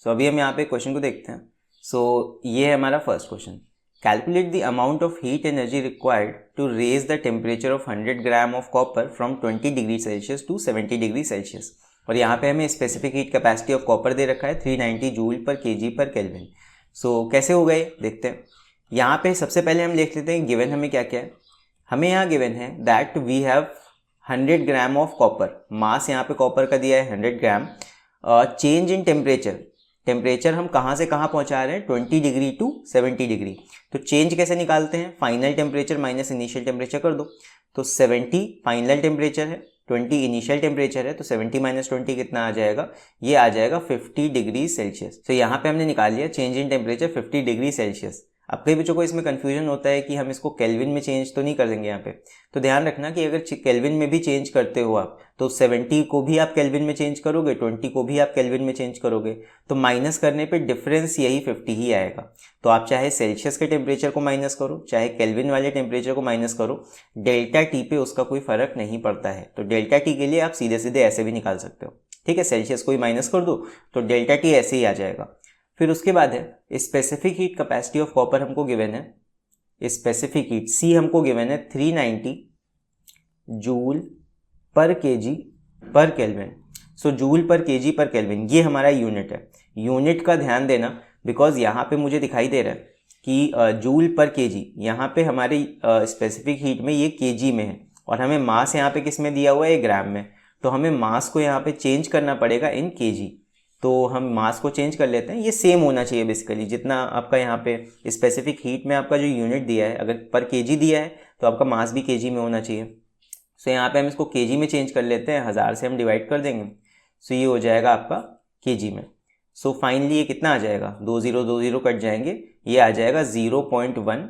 सो अभी हम यहाँ पे क्वेश्चन को देखते हैं। सो ये है हमारा first question, calculate the amount of heat energy required to raise the temperature of 100 gram of copper from 20 degree Celsius to 70 degree Celsius. और यहाँ पे हमें specific heat capacity of copper दे रखा है 390 joule per KG per kelvin. सो कैसे होगा ये देखते हैं। यहाँ पे सबसे पहले हम लिख लेते हैं गिवन हमें क्या क्या है। हमें यहाँ गिवन है that we have 100 gram of copper, mass यहाँ पे कॉपर का दिया है 100 ग्राम। चेंज इन टेम्परेचर हम कहाँ से कहाँ पहुँचा रहे हैं, 20 डिग्री टू 70 डिग्री। तो चेंज कैसे निकालते हैं, final temperature minus initial temperature कर दो। तो 70 फाइनल टेम्परेचर है, 20 इनिशियल टेम्परेचर है, तो 70 माइनस 20 कितना आ जाएगा, ये आ जाएगा 50 डिग्री सेल्सियस। तो यहाँ पे हमने निकाल लिया change in temperature 50 degree Celsius. अब कई बच्चों को इसमें कंफ्यूजन होता है कि हम इसको केल्विन में चेंज तो नहीं कर देंगे यहाँ पे, तो ध्यान रखना कि अगर केल्विन में भी चेंज करते हो आप तो 70 को भी आप केल्विन में चेंज करोगे, 20 को भी आप केल्विन में चेंज करोगे, तो माइनस करने पे डिफरेंस यही 50 ही आएगा। तो आप चाहे सेल्सियस के टेम्परेचर को माइनस करो, चाहे केल्विन वाले टेम्परेचर को माइनस करो, डेल्टा टी पे उसका कोई फर्क नहीं पड़ता है। तो डेल्टा टी के लिए आप सीधे सीधे ऐसे भी निकाल सकते हो, ठीक है। सेल्सियस को ही माइनस कर दो तो डेल्टा टी ऐसे ही आ जाएगा। फिर उसके बाद है specific heat capacity of copper हमको गिवन है, स्पेसिफिक हीट सी हमको गिवन है 390 joule per KG per kelvin. So joule per KG per kelvin ये हमारा यूनिट है। यूनिट का ध्यान देना बिकॉज यहाँ पे मुझे दिखाई दे रहा है कि जूल पर केजी, यहाँ पे हमारी स्पेसिफिक हीट में ये केजी में है और हमें मास यहाँ पे किस में दिया हुआ है, ग्राम में। तो हमें मास को यहाँ पे चेंज करना पड़ेगा इन केजी। तो हम मास को चेंज कर लेते हैं। ये सेम होना चाहिए बेसिकली, जितना आपका यहाँ पे स्पेसिफिक हीट में आपका जो यूनिट दिया है, अगर पर केजी दिया है तो आपका मास भी केजी में होना चाहिए। सो यहाँ पे हम इसको केजी में चेंज कर लेते हैं, 1000 से हम डिवाइड कर देंगे, सो ये हो जाएगा आपका केजी में। सो फाइनली ये कितना आ जाएगा, 20 कट जाएंगे, ये आ जाएगा 0.1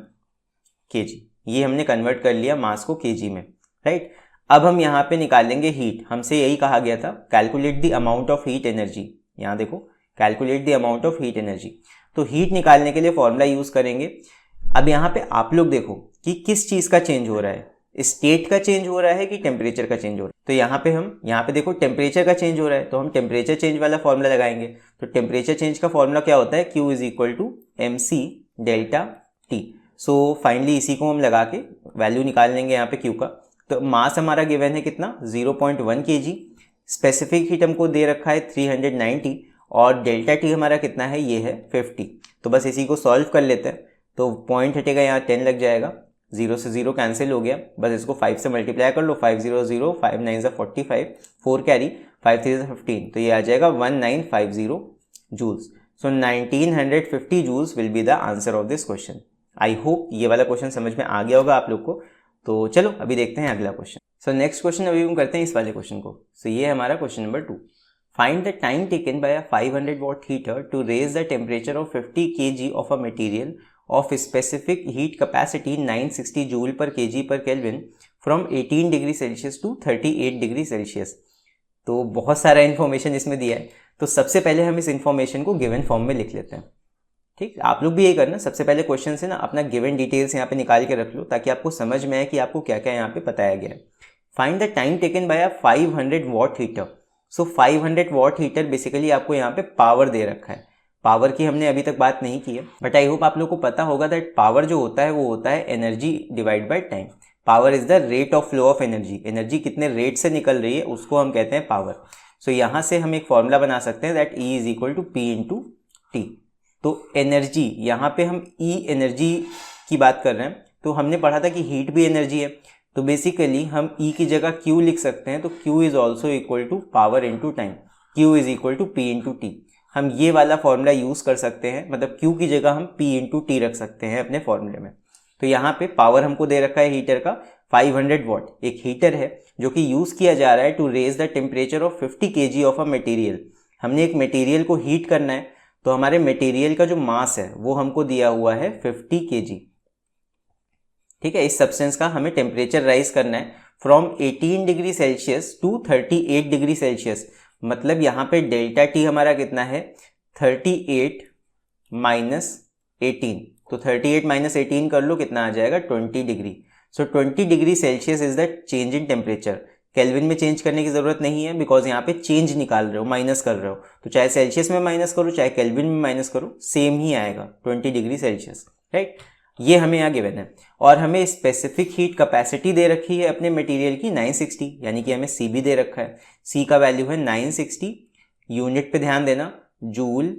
केजी। ये हमने कन्वर्ट कर लिया मास को केजी में, राइट। अब हम यहाँ पे निकालेंगे हीट। हमसे यही कहा गया था, calculate the amount of heat energy. यहाँ देखो, calculate the amount of heat energy. तो हीट निकालने के लिए फॉर्मूला यूज करेंगे। अब यहाँ पे आप लोग देखो कि किस चीज का चेंज हो रहा है, स्टेट का चेंज हो रहा है कि टेम्परेचर का चेंज हो रहा है। तो यहाँ पे देखो टेम्परेचर का चेंज हो रहा है, तो हम टेम्परेचर चेंज वाला फॉर्मूला लगाएंगे। तो टेम्परेचर चेंज का फॉर्मूला क्या होता है, Q = mc delta T। So finally इसी को हम लगा के वैल्यू निकाल लेंगे यहाँ पे Q का। तो मास हमारा गिवन है कितना, 0.1 kg। स्पेसिफिक हीट हमको दे रखा है 390 और डेल्टा T हमारा कितना है, ये है 50। तो बस इसी को सॉल्व कर लेते हैं। तो पॉइंट हटेगा, यहाँ 10 लग जाएगा, 0 से 0 कैंसिल हो गया, बस इसको 5 से मल्टीप्लाई कर लो, 500, 5 9 45, 4 कैरी, 5 3 15, तो ये आ जाएगा 1950 joules. So 1950 joules will be the answer of this question. I hope ये वाला क्वेश्चन समझ में आ गया होगा आप लोग को। तो चलो अभी देखते हैं अगला क्वेश्चन। सो नेक्स्ट क्वेश्चन अभी हम करते हैं इस वाले क्वेश्चन को। सो ये हमारा question number 2। Find the time taken by a 500 watt heater to raise the temperature of 50 kg of a material of specific heat capacity 960 joule per kg per Kelvin from 18 degree Celsius to 38 degree Celsius. तो बहुत सारा information इसमें दिया है। तो सबसे पहले हम इस इन्फॉर्मेशन को गिवन फॉर्म में लिख लेते हैं। ठीक, आप लोग भी यही करना, सबसे पहले क्वेश्चन से ना अपना गिवन डिटेल्स यहाँ पे निकाल के रख लो, ताकि आपको समझ में आए कि आपको क्या क्या यहाँ पे बताया गया है। Find the time taken by a 500 watt heater. So 500 watt heater basically आपको यहाँ पे पावर दे रखा है। पावर की हमने अभी तक बात नहीं की है, बट आई होप आप लोग को पता होगा दैट पावर जो होता है वो होता है energy divide by time. Power is the rate of flow of energy. Energy कितने रेट से निकल रही है उसको हम कहते हैं पावर। सो यहाँ से हम एक फॉर्मूला बना सकते हैं दैट E = P × T। तो एनर्जी, यहाँ पे हम E एनर्जी की बात कर रहे हैं, तो हमने पढ़ा था कि हीट भी एनर्जी है। तो बेसिकली हम E की जगह Q लिख सकते हैं। तो Q is also equal to power into time. Q is equal to P × T। हम ये वाला फॉर्मूला यूज कर सकते हैं, मतलब Q की जगह हम P × T रख सकते हैं अपने फॉर्मूले में। तो यहाँ पे पावर हमको दे रखा है हीटर का 500 वाट। एक हीटर है जो कि यूज किया जा रहा है to raise the temperature of 50 kg of a material. हमने एक मटेरियल को हीट करना है, तो हमारे मटेरियल का जो मास है वो हमको दिया हुआ है 50 kg। ठीक है, इस सब्सटेंस का हमें टेम्परेचर राइज करना है from 18 degree Celsius to 38 degree Celsius. मतलब यहाँ पे डेल्टा टी हमारा कितना है, 38 माइनस 18। तो 38 माइनस 18 कर लो, कितना आ जाएगा, 20 degree. So 20 degree Celsius is the change in temperature. Kelvin में चेंज करने की जरूरत नहीं है, बिकॉज यहाँ पे चेंज निकाल रहे हो, माइनस कर रहे हो। तो चाहे सेल्सियस में माइनस करो चाहे केल्विन में माइनस करो, सेम ही आएगा 20 डिग्री सेल्सियस, राइट। ये हमें यहाँ गिवन है और हमें स्पेसिफिक हीट कैपेसिटी दे रखी है अपने मटेरियल की 960, यानी कि हमें सी भी दे रखा है। सी का वैल्यू है 960। यूनिट पे ध्यान देना, joule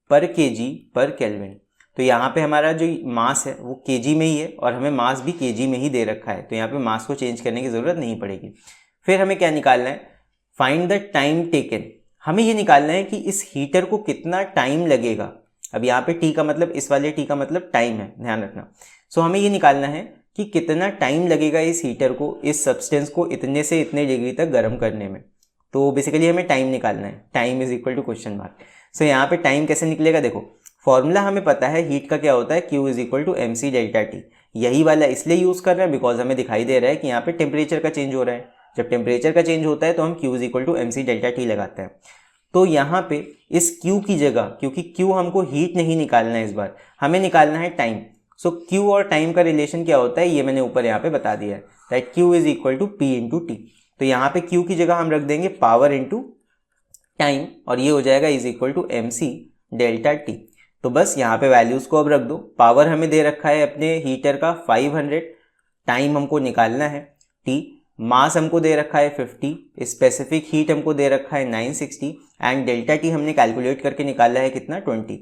per KG per kelvin. तो यहाँ पे हमारा जो मास है वो केजी में ही है और हमें मास भी केजी में ही दे रखा है, तो यहाँ पे मास को चेंज करने की जरूरत नहीं पड़ेगी। फिर हमें क्या निकालना है, फाइंड द टाइम टेकन। हमें ये निकालना है कि इस हीटर को कितना टाइम लगेगा। अब यहाँ पे टी का मतलब, इस वाले टी का मतलब टाइम है, ध्यान रखना। सो हमें ये निकालना है कि कितना टाइम लगेगा इस हीटर को, इस सब्सटेंस को इतने से इतने डिग्री तक गर्म करने में। तो बेसिकली हमें टाइम निकालना है, time is equal to question mark. सो यहाँ पे टाइम कैसे निकलेगा, देखो फॉर्मूला हमें पता है हीट का क्या होता है, Q is equal to mc delta T. यही वाला इसलिए यूज कर रहे हैं बिकॉज हमें दिखाई दे रहा है कि यहाँ पे टेम्परेचर का चेंज हो रहा है। जब टेम्परेचर का चेंज होता है तो हम Q is equal to mc delta T लगाते हैं। तो यहाँ पे इस Q की जगह, क्योंकि Q हमको हीट नहीं निकालना है, इस बार हमें निकालना है टाइम। सो Q और टाइम का रिलेशन क्या होता है ये मैंने ऊपर यहाँ पे बता दिया है, that Q is equal to P × T। तो यहाँ पे Q की जगह हम रख देंगे पावर इंटू टाइम और ये हो जाएगा is equal to mc delta T. तो बस यहाँ पे वैल्यूज को अब रख दो। पावर हमें दे रखा है अपने हीटर का 500, टाइम हमको निकालना है T, मास हमको दे रखा है 50, स्पेसिफिक हीट हमको दे रखा है 960 एंड डेल्टा टी हमने कैलकुलेट करके निकाला है कितना, 20।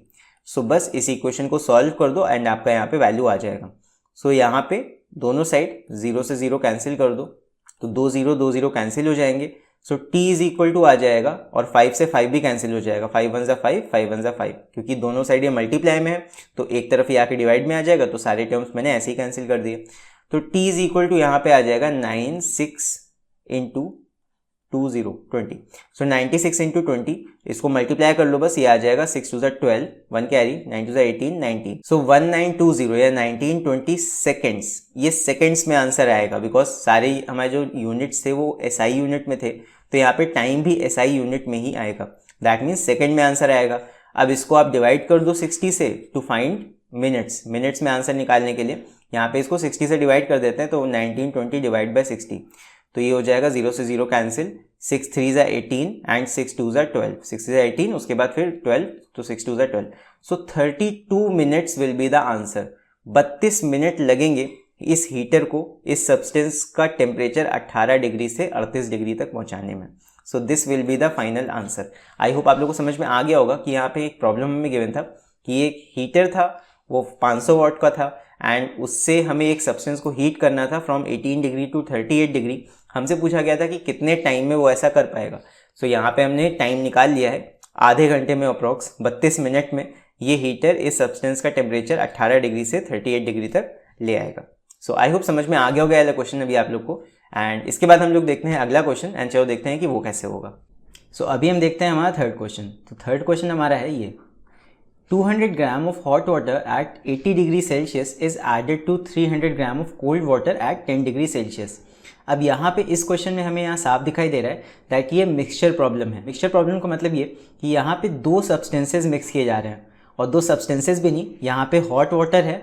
सो बस इस इक्वेशन को सॉल्व कर दो एंड आपका यहाँ पे वैल्यू आ जाएगा। सो यहाँ पे दोनों साइड 0 से 0 कैंसिल कर दो, तो 2 0 कैंसिल हो जाएंगे। सो t इज इक्वल टू आ जाएगा और 5 से 5 भी कैंसिल हो जाएगा, 5 1 ज़ा 5, 5 1 ज़ा 5, क्योंकि दोनों साइड ये मल्टीप्लाई में है तो एक तरफ ये आके डिवाइड में आ जाएगा, तो सारे टर्म्स मैंने ऐसे ही कैंसिल कर दिए। तो t इज इक्वल टू यहाँ पे आ जाएगा 96 इंटू 20 20। सो 96 इंटू 20, इसको मल्टीप्लाई कर लो बस, ये आ जाएगा 6 2 ज़ा 12, 1 कैरी, 9 2 ज़ा 18, 90। सो 1920 या 1920 सेकेंड्स, ये सेकेंड्स में आंसर आएगा, बिकॉज सारे हमारे जो यूनिट्स थे वो SI यूनिट में थे, तो यहाँ पे टाइम भी SI यूनिट में ही आएगा, दैट मीन्स सेकेंड में आंसर आएगा। अब इसको आप डिवाइड कर दो 60 से टू फाइंड मिनट्स, मिनट्स में आंसर निकालने के लिए यहाँ पे इसको 60 से डिवाइड कर देते हैं, तो 1920 डिवाइड बाय 60, तो ये हो जाएगा 0 से 0 कैंसिल, 6 3 ज़ा 18 एंड 6 2 ज़ा 12, 6 ज़ा 18, उसके बाद फिर 12, तो 6 2 ज़ा 12। सो 32 minutes will be the answer. 32 minute लगेंगे इस हीटर को, इस सब्सटेंस का टेम्परेचर 18 डिग्री से 38 डिग्री तक पहुंचाने में। सो this will be the final answer. I hope आप लोगों को समझ में आ गया होगा कि यहाँ पे एक प्रॉब्लम हमें गिवन था कि एक हीटर था, वो 500 वाट का था एंड उससे हमें एक सब्सटेंस को हीट करना था फ्रॉम 18 डिग्री टू 38 डिग्री। हमसे पूछा गया था कि कितने टाइम में वो ऐसा कर पाएगा। सो यहाँ पे हमने टाइम निकाल लिया है, आधे घंटे में अप्रॉक्स 32 मिनट में ये हीटर इस सब्सटेंस का टेम्परेचर 18 डिग्री से 38 डिग्री तक ले आएगा। सो आई होप समझ में आ गया होगा क्वेश्चन अभी आप लोग को। एंड इसके बाद हम लोग देखते हैं अगला क्वेश्चन, एंड चलो देखते हैं कि वो कैसे होगा। सो अभी हम देखते हैं हमारा थर्ड क्वेश्चन। तो थर्ड क्वेश्चन हमारा है ये, 200 gram of hot water at 80 degree Celsius is added to 300 gram of cold water at 10 degree Celsius. अब यहाँ पे इस क्वेश्चन में हमें यहाँ साफ दिखाई दे रहा है दैट ये मिक्सचर प्रॉब्लम है। मिक्सचर प्रॉब्लम का मतलब ये कि यहाँ पे दो सब्सटेंसेस मिक्स किए जा रहे हैं, और दो सब्सटेंसेस भी नहीं, यहाँ पे हॉट वाटर है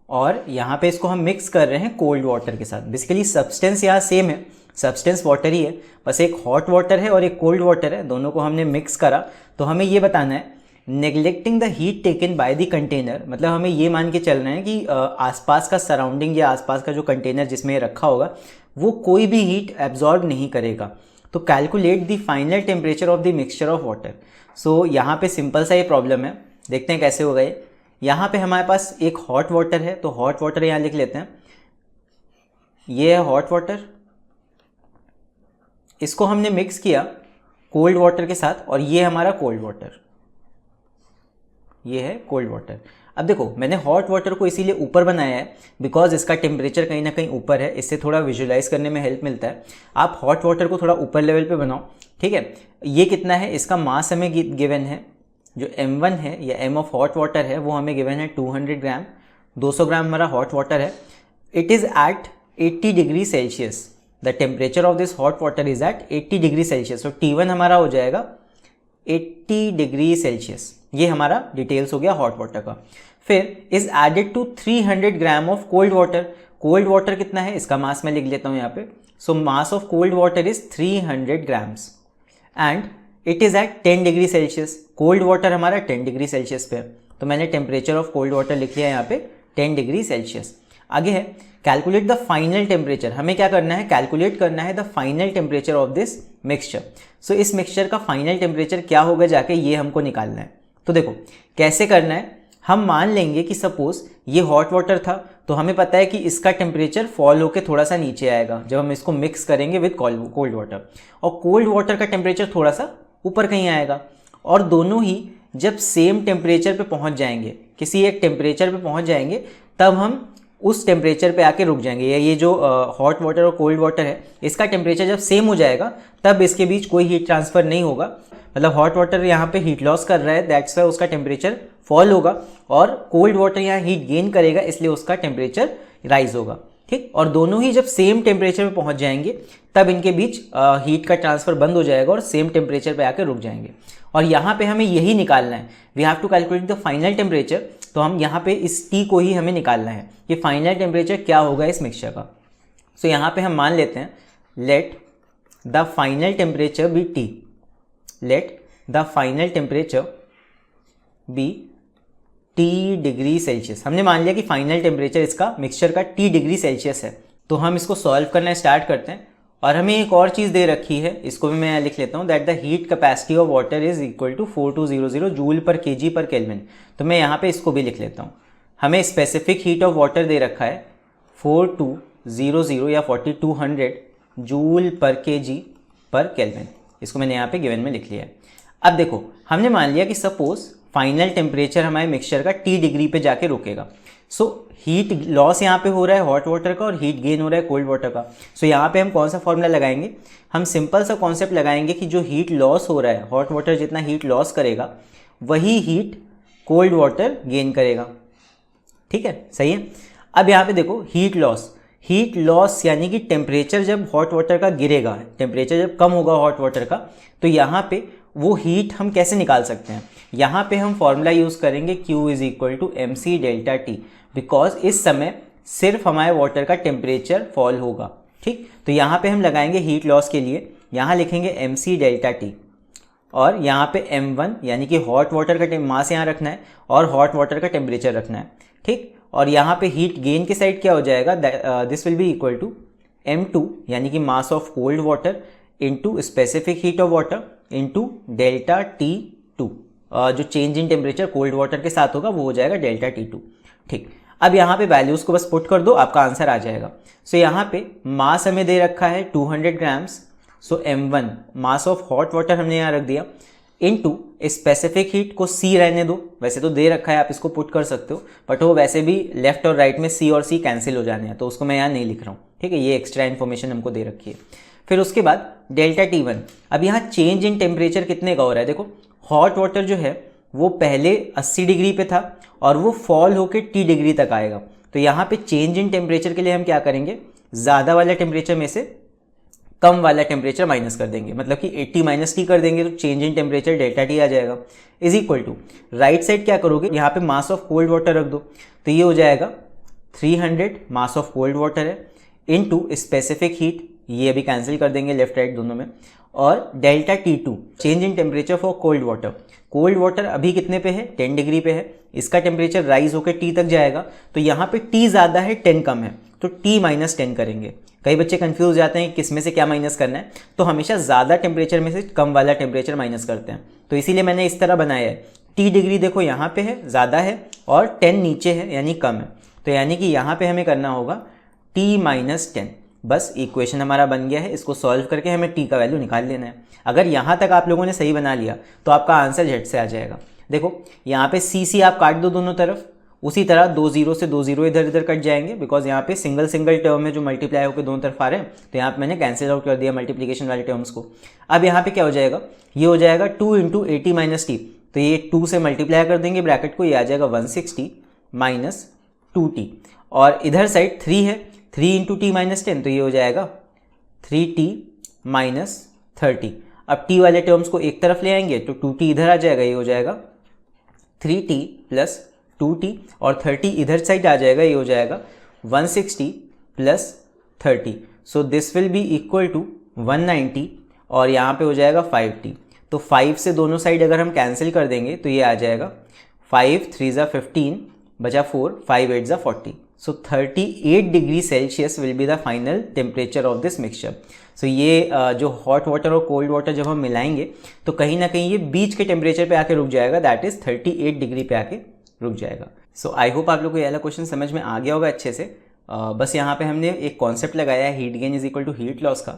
और यहाँ पे इसको हम मिक्स कर रहे हैं कोल्ड वाटर के साथ। बेसिकली सब्सटेंस यहाँ सेम है, सब्सटेंस वाटर ही है, बस एक हॉट वाटर है और एक कोल्ड वाटर है, दोनों को हमने मिक्स करा। तो हमें ये बताना है neglecting the heat taken by the container, मतलब हमें ये मान के चलना है कि आसपास का सराउंडिंग या आसपास का जो कंटेनर जिसमें रखा होगा वो कोई भी हीट एब्जॉर्ब नहीं करेगा। तो calculate the final temperature of the mixture of water. So यहाँ पे सिंपल सा ये प्रॉब्लम है, देखते हैं कैसे होगा ये। यहाँ पे हमारे पास एक हॉट वाटर है, तो हॉट वाटर यहाँ लिख लेते हैं, ये है हॉट वाटर, इसको हमने मिक्स किया कोल्ड वाटर के साथ, और ये हमारा कोल्ड वाटर, ये है कोल्ड वाटर। अब देखो मैंने हॉट वाटर को इसीलिए ऊपर बनाया है बिकॉज इसका टेम्परेचर कहीं ना कहीं ऊपर है, इससे थोड़ा विजुलाइज करने में हेल्प मिलता है। आप हॉट वाटर को थोड़ा ऊपर लेवल पे बनाओ, ठीक है। ये कितना है, इसका मास हमें गिवन है, जो m1 है या m ऑफ हॉट वाटर है वो हमें गिवन है 200 ग्राम, 200 ग्राम हमारा हॉट वाटर है। It is at 80 degree Celsius, the temperature of this hot water is at 80 degree Celsius. तो T1 हमारा हो जाएगा 80 डिग्री सेल्सियस, ये हमारा डिटेल्स हो गया हॉट वाटर का। फिर is added to 300 gram of cold water. Cold water कितना है, इसका मास मैं लिख लेता हूँ यहाँ पे। So mass of cold water is 300 grams and it is at 10 degree Celsius. Cold water हमारा 10 डिग्री सेल्सियस पे है, तो मैंने टेम्परेचर ऑफ कोल्ड वाटर लिख लिया यहाँ पे 10 डिग्री सेल्सियस। आगे है कैलकुलेट द फाइनल टेम्परेचर। हमें क्या करना है, कैलकुलेट करना है the final temperature of this mixture. So इस मिक्सचर का फाइनल टेम्परेचर क्या होगा जाके ये हमको निकालना है। तो देखो कैसे करना है, हम मान लेंगे कि सपोज ये हॉट वाटर था, तो हमें पता है कि इसका टेम्परेचर फॉल होकर थोड़ा सा नीचे आएगा जब हम इसको मिक्स करेंगे विद कोल्ड वाटर, और कोल्ड वाटर का टेम्परेचर थोड़ा सा ऊपर कहीं आएगा, और दोनों ही जब सेम टेम्परेचर पे पहुंच जाएंगे, किसी एक टेम्परेचर पे पहुंच जाएंगे, तब हम उस टेम्परेचर पे आके रुक जाएंगे। या ये जो हॉट वाटर और कोल्ड वाटर है, इसका टेम्परेचर जब सेम हो जाएगा तब इसके बीच कोई हीट ट्रांसफ़र नहीं होगा। मतलब हॉट वाटर यहाँ पे हीट लॉस कर रहा है, दैट्स वाई उसका टेम्परेचर फॉल होगा, और कोल्ड वाटर यहाँ हीट गेन करेगा, इसलिए उसका टेम्परेचर राइज होगा, ठीक। और दोनों ही जब सेम टेम्परेचर पे पहुँच जाएंगे तब इनके बीच हीट का ट्रांसफ़र बंद हो जाएगा और सेम टेम्परेचर पे आकर रुक जाएंगे। और यहाँ पे हमें यही निकालना है, we have to calculate the final temperature. तो हम यहाँ पे इस T को ही हमें निकालना है कि फाइनल टेम्परेचर क्या होगा इस मिक्सचर का। सो यहाँ पे हम मान लेते हैं let the final temperature be T, let the final temperature be T degree Celsius. हमने मान लिया कि फाइनल टेम्परेचर इसका मिक्सचर का T डिग्री सेल्सियस है। तो हम इसको सॉल्व करना स्टार्ट करते हैं, और हमें एक और चीज़ दे रखी है, इसको भी मैं लिख लेता हूँ, that the heat capacity of water is equal to 4200 joule per KG per kelvin. तो मैं यहाँ पे इसको भी लिख लेता हूँ। हमें स्पेसिफिक हीट ऑफ वाटर दे रखा है 4200 या 4200 joule per KG per kelvin. इसको मैंने यहाँ पे गिवन में लिख लिया है। अब देखो हमने मान लिया कि सपोज फाइनल टेम्परेचर हमारे मिक्सचर का T डिग्री पे जाके रुकेगा। सो हीट लॉस यहाँ पे हो रहा है हॉट वाटर का और हीट गेन हो रहा है कोल्ड वाटर का। सो यहाँ पे हम कौन सा फॉर्मूला लगाएंगे, हम सिंपल सा कॉन्सेप्ट लगाएंगे कि जो हीट लॉस हो रहा है, हॉट वाटर जितना हीट लॉस करेगा वही हीट कोल्ड वाटर गेन करेगा। ठीक है, सही है। अब यहाँ पे देखो हीट लॉस यानी कि टेम्परेचर जब हॉट वाटर का गिरेगा, टेम्परेचर जब कम होगा हॉट वाटर का, तो यहाँ पे वो हीट हम कैसे निकाल सकते हैं। यहाँ पे हम फॉर्मूला यूज़ करेंगे Q is equal to MC delta T, because इस समय सिर्फ हमारे वाटर का टेम्परेचर फॉल होगा। ठीक, तो यहाँ पे हम लगाएंगे हीट लॉस के लिए, यहाँ लिखेंगे MC डेल्टा T और यहाँ पे M1 यानी कि हॉट वाटर का मास यहाँ रखना है और हॉट वाटर का टेम्परेचर रखना है। ठीक, और यहाँ पे हीट गेन के साइड क्या हो जाएगा, this will be equal to M2 यानी कि mass of cold water into specific heat of water into delta T2। जो change in temperature cold water के साथ होगा वो हो जाएगा डेल्टा T2। ठीक, अब यहाँ पे वैल्यूज़ को बस पुट कर दो, आपका आंसर आ जाएगा। सो यहाँ पे मास हमें दे रखा है 200 grams. So M1 mass of hot water हमने यहाँ रख दिया इनटू स्पेसिफिक हीट को C रहने दो, वैसे तो दे रखा है आप इसको पुट कर सकते हो, बट वो वैसे भी लेफ्ट और राइट में C और C कैंसिल हो जाने हैं, तो उसको मैं यहाँ नहीं लिख रहा हूँ। ठीक है, ये एक्स्ट्रा इन्फॉर्मेशन हमको दे रखी है। फिर उसके बाद डेल्टा T1। अब यहाँ चेंज इन टेम्परेचर कितने का हो रहा है, देखो हॉट वाटर जो है वो पहले 80 डिग्री पे था और वो फॉल होके T डिग्री तक आएगा। तो यहाँ पे चेंज इन टेम्परेचर के लिए हम क्या करेंगे, ज़्यादा वाला टेम्परेचर में से कम वाला टेम्परेचर माइनस कर देंगे, मतलब कि 80 माइनस T कर देंगे तो change in temperature delta T आ जाएगा। Is equal to right side क्या करोगे, यहाँ पे मास ऑफ कोल्ड वाटर रख दो, तो ये हो जाएगा 300 मास ऑफ कोल्ड वाटर है इनटू स्पेसिफिक हीट, ये अभी कैंसिल कर देंगे लेफ्ट राइट दोनों में, और delta T2 change in temperature for cold water. Cold water अभी कितने पे है, 10 डिग्री पे है, इसका टेम्परेचर राइज होकर T तक जाएगा, तो यहाँ पे T ज़्यादा है 10 कम है, तो T माइनस 10 करेंगे। कई बच्चे कंफ्यूज जाते हैं किस में से क्या माइनस करना है, तो हमेशा ज़्यादा टेम्परेचर में से कम वाला टेम्परेचर माइनस करते हैं, तो इसीलिए मैंने इस तरह बनाया है। T डिग्री देखो यहाँ पे है ज़्यादा है और 10 नीचे है यानी कम है, तो यानी कि यहाँ पे हमें करना होगा T माइनस 10। बस इक्वेशन हमारा बन गया है, इसको सॉल्व करके हमें T का वैल्यू निकाल लेना है। अगर यहाँ तक आप लोगों ने सही बना लिया तो आपका आंसर झट से आ जाएगा। देखो यहाँ पे C आप काट दो दोनों तरफ, उसी तरह 2 0 से 2 0 इधर इधर कट जाएंगे, बिकॉज यहाँ पे सिंगल टर्म है जो मल्टीप्लाई होकर दोनों तरफ आ रहे हैं, तो यहाँ पे मैंने कैंसिल आउट कर दिया मल्टीप्लिकेशन वाले टर्म्स को। अब यहाँ पे क्या हो जाएगा, ये हो जाएगा 2 इंटू 80 माइनस T, तो ये 2 से मल्टीप्लाई कर देंगे ब्रैकेट को, ये आ जाएगा 160 माइनस 2T, और इधर साइड 3 है, 3 इंटू T माइनस 10, तो ये हो जाएगा 3T माइनस 30। अब T वाले टर्म्स को एक तरफ ले आएंगे तो 2T इधर आ जाएगा, ये हो जाएगा 3T प्लस 2T, और 30 इधर साइड आ जाएगा, ये हो जाएगा 160 plus 30। So this will be equal to 190, और यहाँ पे हो जाएगा 5T। तो 5 से दोनों साइड अगर हम कैंसिल कर देंगे तो ये आ जाएगा 5 3 ज़ा 15 बचा 4, 5 8 ज़ा 40। So 38 degree Celsius will be the final temperature of this mixture. So ये जो हॉट वाटर और कोल्ड वाटर जब हम मिलाएंगे तो कहीं ना कहीं ये बीच के टेम्परेचर पे आके रुक जाएगा, दैट इज 38 डिग्री पे आके रुक जाएगा। सो आई होप आप लोग को ये वाला क्वेश्चन समझ में आ गया होगा अच्छे से। बस यहाँ पे हमने एक कॉन्सेप्ट लगाया है heat gain is equal to heat loss का,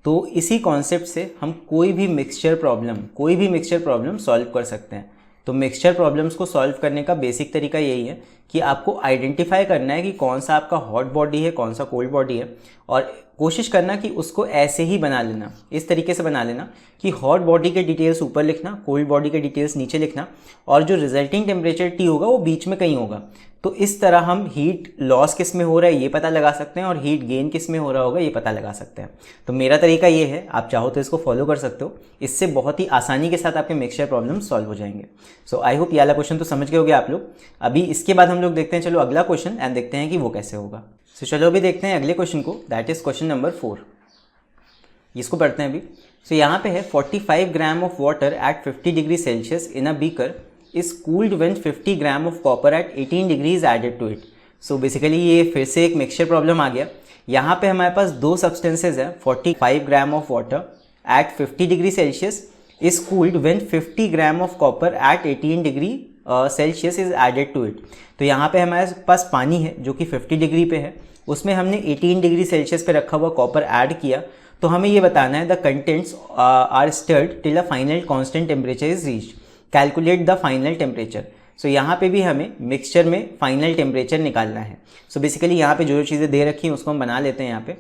तो इसी कॉन्सेप्ट से हम कोई भी मिक्सचर प्रॉब्लम सॉल्व कर सकते हैं। तो मिक्सचर प्रॉब्लम्स को सॉल्व करने का बेसिक तरीका यही है कि आपको आइडेंटिफाई करना है कि कौन सा आपका हॉट बॉडी है, कौन सा कोल्ड बॉडी है, और कोशिश करना कि उसको ऐसे ही बना लेना, इस तरीके से बना लेना कि हॉट बॉडी के डिटेल्स ऊपर लिखना, कोल्ड बॉडी के डिटेल्स नीचे लिखना, और जो रिजल्टिंग टेम्परेचर T होगा वो बीच में कहीं होगा। तो इस तरह हम हीट लॉस किस में हो रहा है ये पता लगा सकते हैं और हीट गेन किस में हो रहा होगा ये पता लगा सकते हैं। तो मेरा तरीका ये है, आप चाहो तो इसको फॉलो कर सकते हो, इससे बहुत ही आसानी के साथ आपके मिक्सचर प्रॉब्लम सॉल्व हो जाएंगे। सो आई होप ये वाला क्वेश्चन तो समझ गए होंगे आप लोग। अभी इसके बाद हम लोग देखते हैं चलो अगला क्वेश्चन एंड देखते हैं कि वो कैसे होगा। सो चलो अभी देखते हैं अगले क्वेश्चन को, दैट इज क्वेश्चन नंबर 4। इसको पढ़ते हैं अभी। सो यहाँ पे है 45 ग्राम of water at 50 degree Celsius in a beaker is cooled when 50 gram of copper at 18 degrees added to it। So basically ये फिर से एक मिक्सचर प्रॉब्लम आ गया। यहाँ पे हमारे पास दो सब्सटेंसेज हैं, 45 ग्राम of water at 50 degree Celsius is cooled when 50 gram of copper at 18 degree Celsius is added to it। तो यहाँ पे हमारे पास पानी है जो कि 50 डिग्री पे है, उसमें हमने 18 डिग्री सेल्सियस पे रखा हुआ कॉपर ऐड किया, तो हमें ये बताना है the contents are stirred till a final constant temperature is reached, calculate the final temperature. So यहाँ पे भी हमें मिक्सचर में फाइनल टेम्परेचर निकालना है। सो बेसिकली यहाँ पे जो जो चीज़ें दे रखी हैं उसको हम बना लेते हैं यहाँ पे।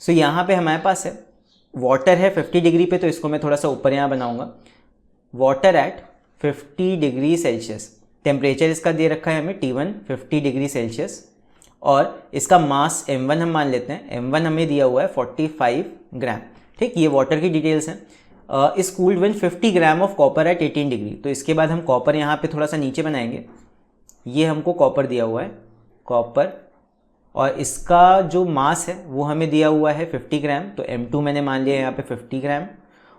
सो यहाँ पे हमारे पास है वाटर है 50 डिग्री पे, तो इसको मैं थोड़ा सा ऊपर यहाँ बनाऊँगा। Water at 50 degree Celsius, temperature इसका दे रखा है हमें T1 50 डिग्री सेल्सियस, और इसका मास M1 हम मान लेते हैं। M1 हमें दिया हुआ है 45 ग्राम। ठीक, ये वाटर की डिटेल्स हैं। Is cooled when 50 gram of copper at 18 degree. तो इसके बाद हम कॉपर यहाँ पे थोड़ा सा नीचे बनाएंगे। ये हमको कॉपर दिया हुआ है, कॉपर, और इसका जो मास है वो हमें दिया हुआ है 50 ग्राम। तो M2 मैंने मान लिया यहाँ पे 50 ग्राम,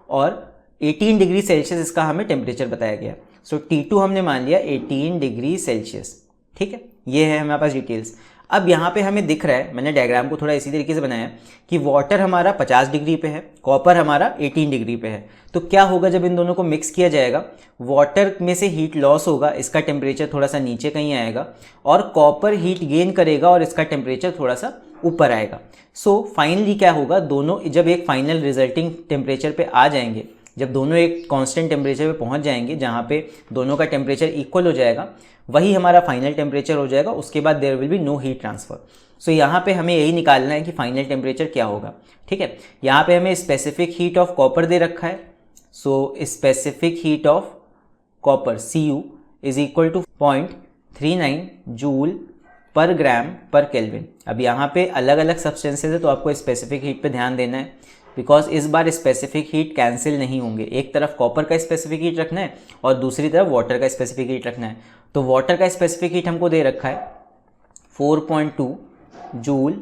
और 18 डिग्री सेल्सियस इसका हमें टेम्परेचर बताया गया। सो T2 हमने मान लिया 18 डिग्री सेल्सियस। ठीक है, ये है हमारे पास डिटेल्स। अब यहाँ पे हमें दिख रहा है, मैंने डायग्राम को थोड़ा इसी तरीके से बनाया कि वाटर हमारा 50 डिग्री पे है, कॉपर हमारा 18 डिग्री पे है। तो क्या होगा जब इन दोनों को मिक्स किया जाएगा, वाटर में से हीट लॉस होगा, इसका टेम्परेचर थोड़ा सा नीचे कहीं आएगा, और कॉपर हीट गेन करेगा और इसका टेम्परेचर थोड़ा सा ऊपर आएगा। सो फाइनली क्या होगा, दोनों जब एक फाइनल रिजल्टिंग टेम्परेचर पे आ जाएंगे, जब दोनों एक कांस्टेंट टेम्परेचर पे पहुंच जाएंगे जहाँ पे दोनों का टेम्परेचर इक्वल हो जाएगा, वही हमारा फाइनल टेम्परेचर हो जाएगा। उसके बाद there will be no heat transfer. So यहाँ पे हमें यही निकालना है कि फाइनल टेम्परेचर क्या होगा। ठीक है, यहाँ पे हमें स्पेसिफिक हीट ऑफ कॉपर दे रखा है। So specific heat of copper Cu is equal to 0.39 joule per gram पर केल्विन। अब यहाँ पे अलग अलग सब्सटेंसेज है, तो आपको स्पेसिफिक हीट पे ध्यान देना है, बिकॉज इस बार स्पेसिफिक हीट कैंसिल नहीं होंगे। एक तरफ कॉपर का स्पेसिफिक हीट रखना है और दूसरी तरफ वाटर का स्पेसिफिक हीट रखना है। तो वाटर का स्पेसिफिक हीट हमको दे रखा है 4.2 जूल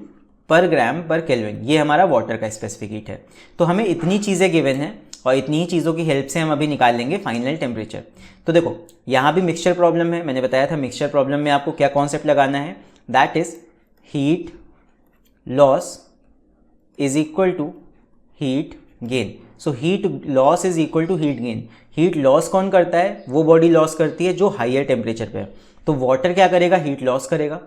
पर ग्राम पर केल्विन, ये हमारा वाटर का स्पेसिफिक हीट है। तो हमें इतनी चीज़ें गिवन हैं और इतनी ही चीज़ों की हेल्प से हम अभी निकाल लेंगे फाइनल टेम्परेचर। तो देखो यहाँ भी मिक्सचर प्रॉब्लम है, मैंने बताया था मिक्सचर प्रॉब्लम में आपको क्या कॉन्सेप्ट लगाना है, that is heat loss is equal to heat gain. So heat loss is equal to heat gain. Heat loss कौन करता है, वो बॉडी लॉस करती है जो हायर टेम्परेचर पे है। तो वाटर क्या करेगा, हीट लॉस करेगा,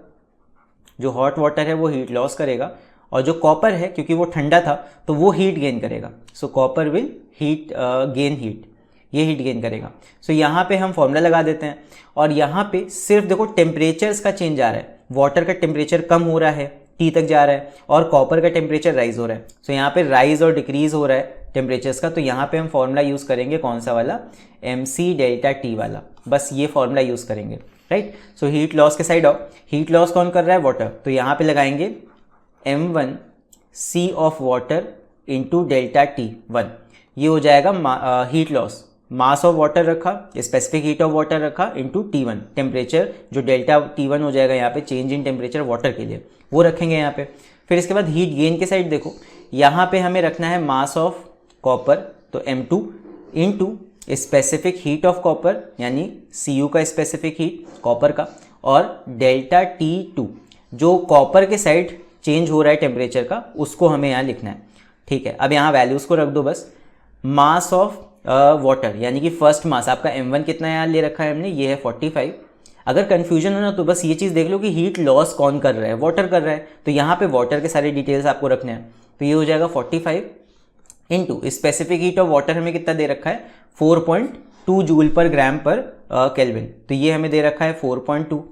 जो हॉट वाटर है वो हीट लॉस करेगा, और जो कॉपर है क्योंकि वो ठंडा था तो वो हीट गेन करेगा। सो copper will heat gain heat, ये हीट गेन करेगा। सो यहाँ पे हम फॉर्मूला लगा देते हैं, और यहाँ पे सिर्फ देखो टेम्परेचर्स का चेंज आ रहा है। वाटर का टेम्परेचर कम हो रहा है, T तक जा रहा है, और कॉपर का टेम्परेचर राइज हो रहा है। सो यहाँ पे राइज और डिक्रीज हो रहा है टेम्परेचर्स का। तो यहाँ पे हम फॉर्मूला यूज़ करेंगे कौन सा वाला, MC डेल्टा T वाला, बस ये फॉर्मूला यूज़ करेंगे, राइट। सो हीट लॉस के साइड आओ, हीट लॉस कौन कर रहा है, वाटर। तो यहाँ पे लगाएंगे M1 C of water into delta T1, ये हो जाएगा heat loss. Mass of water रखा, स्पेसिफिक हीट ऑफ वाटर रखा इंटू T1, टेम्परेचर जो डेल्टा T1 हो जाएगा यहाँ पे चेंज इन टेम्परेचर वाटर के लिए, वो रखेंगे यहाँ पे। फिर इसके बाद हीट गेन के साइड देखो, यहाँ पे हमें रखना है मास ऑफ कॉपर, तो M2 into specific heat of copper यानी Cu का स्पेसिफिक हीट कॉपर का, और डेल्टा T2 जो कॉपर के साइड चेंज हो रहा है टेम्परेचर का, उसको हमें यहाँ लिखना है। ठीक है, अब यहाँ वैल्यूज़ को रख दो बस। मास ऑफ वाटर यानी कि फर्स्ट मास आपका M1 कितना यहाँ ले रखा है हमने, ये है 45। अगर कन्फ्यूजन हो ना तो बस ये चीज़ देख लो कि हीट लॉस कौन कर रहा है, वाटर कर रहा है। तो यहाँ पे वाटर के सारे डिटेल्स आपको रखने हैं। तो ये हो जाएगा 45 into specific heat of water हमें कितना दे रखा है, 4.2 जूल पर ग्राम पर केल्विन। तो ये हमें दे रखा है 4.2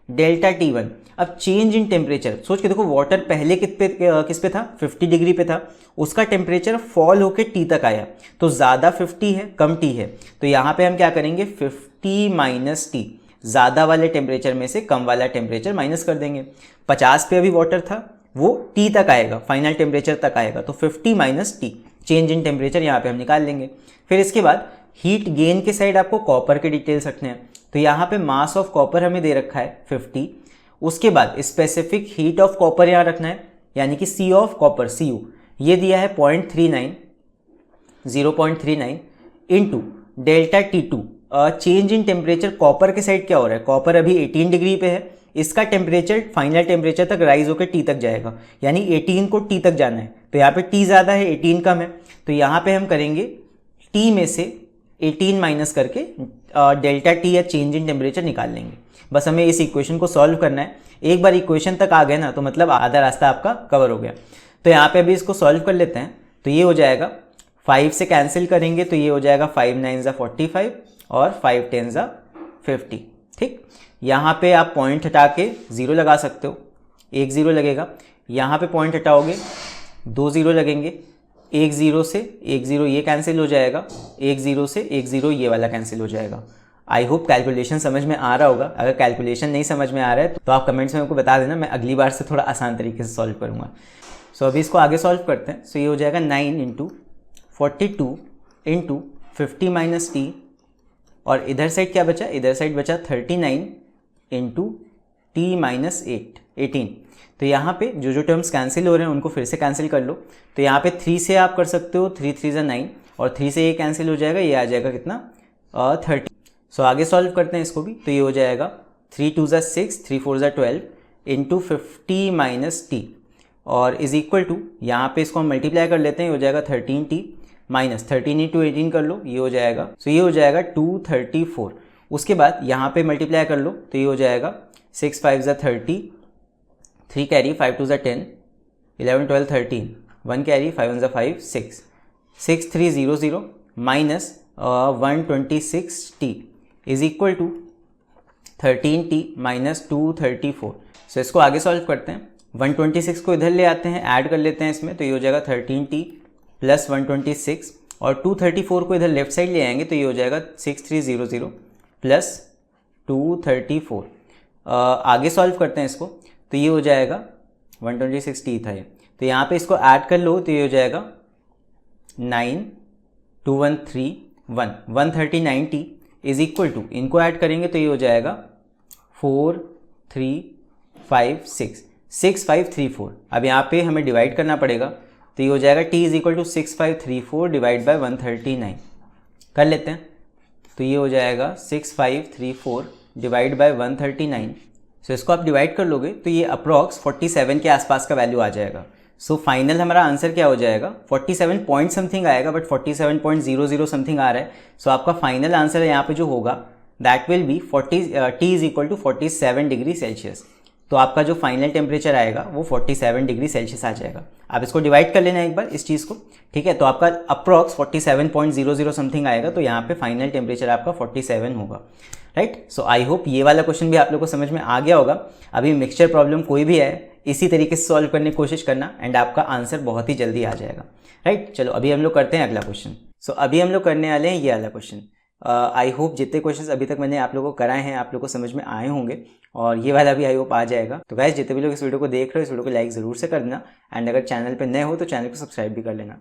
डेल्टा T1। अब चेंज इन टेम्परेचर सोच के देखो, वाटर पहले किस पे था, 50 डिग्री पे था, उसका टेम्परेचर फॉल होके T तक आया, तो ज़्यादा 50 है कम T है। तो यहाँ पे हम क्या करेंगे, 50 माइनस T, ज़्यादा वाले टेम्परेचर में से कम वाला टेम्परेचर माइनस कर देंगे। 50 पे अभी वाटर था, वो T तक आएगा, फाइनल टेम्परेचर तक आएगा, तो 50 minus T change in temperature यहाँ पे हम निकाल लेंगे। फिर इसके बाद हीट गेन के साइड आपको कॉपर के डिटेल्स रखने हैं। तो यहाँ पे मास ऑफ कॉपर हमें दे रखा है 50, उसके बाद स्पेसिफिक हीट ऑफ कॉपर यहाँ रखना है, यानी कि C ऑफ कॉपर Cu ये दिया है 0.39 into delta T2 change in temperature copper के साइड क्या हो रहा है, कॉपर अभी 18 डिग्री पे है, इसका टेम्परेचर फाइनल टेम्परेचर तक राइज होकर T तक जाएगा, यानी 18 को T तक जाना है। तो यहाँ पे T ज़्यादा है, 18 कम है, तो यहाँ पे हम करेंगे T में से 18 माइनस करके डेल्टा T या चेंज इन टेम्परेचर निकाल लेंगे। बस हमें इस इक्वेशन को सॉल्व करना है। एक बार इक्वेशन तक आ गए ना तो मतलब आधा रास्ता आपका कवर हो गया। तो यहाँ पे अभी इसको सॉल्व कर लेते हैं। तो ये हो जाएगा 5 से कैंसिल करेंगे तो ये हो जाएगा 5 9 45 और 5 10 50। ठीक, यहाँ पे आप पॉइंट हटा के 0 लगा सकते हो, 1 0 लगेगा। यहाँ पे पॉइंट हटाओगे 2 0 लगेंगे, 1 0 से 1 0 ये कैंसिल हो जाएगा, 1 0 से 1 0 ये वाला कैंसिल हो जाएगा। आई होप कैलकुलेशन समझ में आ रहा होगा। अगर कैलकुलेशन नहीं समझ में आ रहा है तो आप कमेंट्स में मेरे को बता देना, मैं अगली बार से थोड़ा आसान तरीके से सॉल्व करूँगा। सो अभी इसको आगे सॉल्व करते हैं। सो ये हो जाएगा 9 इंटू 42 इंटू 50 माइनस टी, और इधर साइड क्या बचा, इधर साइड बचा 39 इंटू टी माइनस 18। तो यहाँ पे जो जो टर्म्स कैंसिल हो रहे हैं उनको फिर से कैंसिल कर लो। तो यहाँ पे 3 से आप कर सकते हो, 3 3 9 और 3 से ये कैंसिल हो जाएगा, ये आ जाएगा कितना 30। सो आगे सॉल्व करते हैं इसको भी। तो ये हो जाएगा 3 2 6 3 4 12 इंटू 50 माइनस टी, और इज इक्वल टू यहाँ पे इसको हम मल्टीप्लाई कर लेते हैं, ये हो जाएगा 13t माइनस 13 इंटू 18 कर लो, ये हो जाएगा। सो ये हो जाएगा 234। उसके बाद यहाँ पे मल्टीप्लाई कर लो तो ये हो जाएगा 6 5 30, 3 carry 5 2 10, 11 12 13, 1 carry 5 1 5 6, 6 3 0 0 minus 126t is equal to 13t minus 234। So इसको आगे सॉल्व करते हैं। 126 को इधर ले आते हैं, ऐड कर लेते हैं इसमें, तो ये हो जाएगा 13t प्लस 126, और 234 को इधर लेफ्ट साइड ले आएंगे तो ये हो जाएगा 6300 प्लस 234। आगे सॉल्व करते हैं इसको। तो ये हो जाएगा 126t था ये, तो यहाँ पे इसको ऐड कर लो तो ये हो जाएगा 9 2131 139t इज इक्वल टू, इनको ऐड करेंगे तो ये हो जाएगा 6534। अब यहाँ पे हमें डिवाइड करना पड़ेगा, तो ये हो जाएगा t is equal to 6534 divide by 139 कर लेते हैं। तो ये हो जाएगा 6534 डिवाइड बाय 139। सो इसको आप डिवाइड कर लोगे तो ये अप्रॉक्स 47 के आसपास का वैल्यू आ जाएगा। सो फाइनल हमारा आंसर क्या हो जाएगा, 47 पॉइंट समथिंग आएगा, बट 47.00 समथिंग आ रहा है। सो आपका फाइनल आंसर यहाँ पे जो होगा that will be t is equal to 47 degree Celsius. तो आपका जो फाइनल टेम्परेचर आएगा वो 47 डिग्री सेल्सियस आ जाएगा। आप इसको डिवाइड कर लेना एक बार इस चीज़ को, ठीक है। तो आपका अप्रॉक्स 47.00 समथिंग आएगा, तो यहाँ पे फाइनल टेम्परेचर आपका 47 होगा, राइट। सो आई होप ये वाला क्वेश्चन भी आप लोग को समझ में आ गया होगा। अभी मिक्सचर प्रॉब्लम कोई भी है इसी तरीके से सॉल्व करने की कोशिश करना, एंड आपका आंसर बहुत ही जल्दी आ जाएगा, राइट। चलो अभी हम लोग करते हैं अगला क्वेश्चन। सो अभी हम लोग करने वाले हैं ये वाला क्वेश्चन। आई होप जितने क्वेश्चंस अभी तक मैंने आप लोगों को कराए हैं आप लोगों को समझ में आए होंगे, और ये वाला भी आई होप आ जाएगा। तो गाइस जितने भी लोग इस वीडियो को देख रहे हो इस वीडियो को लाइक ज़रूर से कर देना, एंड अगर चैनल पे नए हो तो चैनल को सब्सक्राइब भी कर लेना।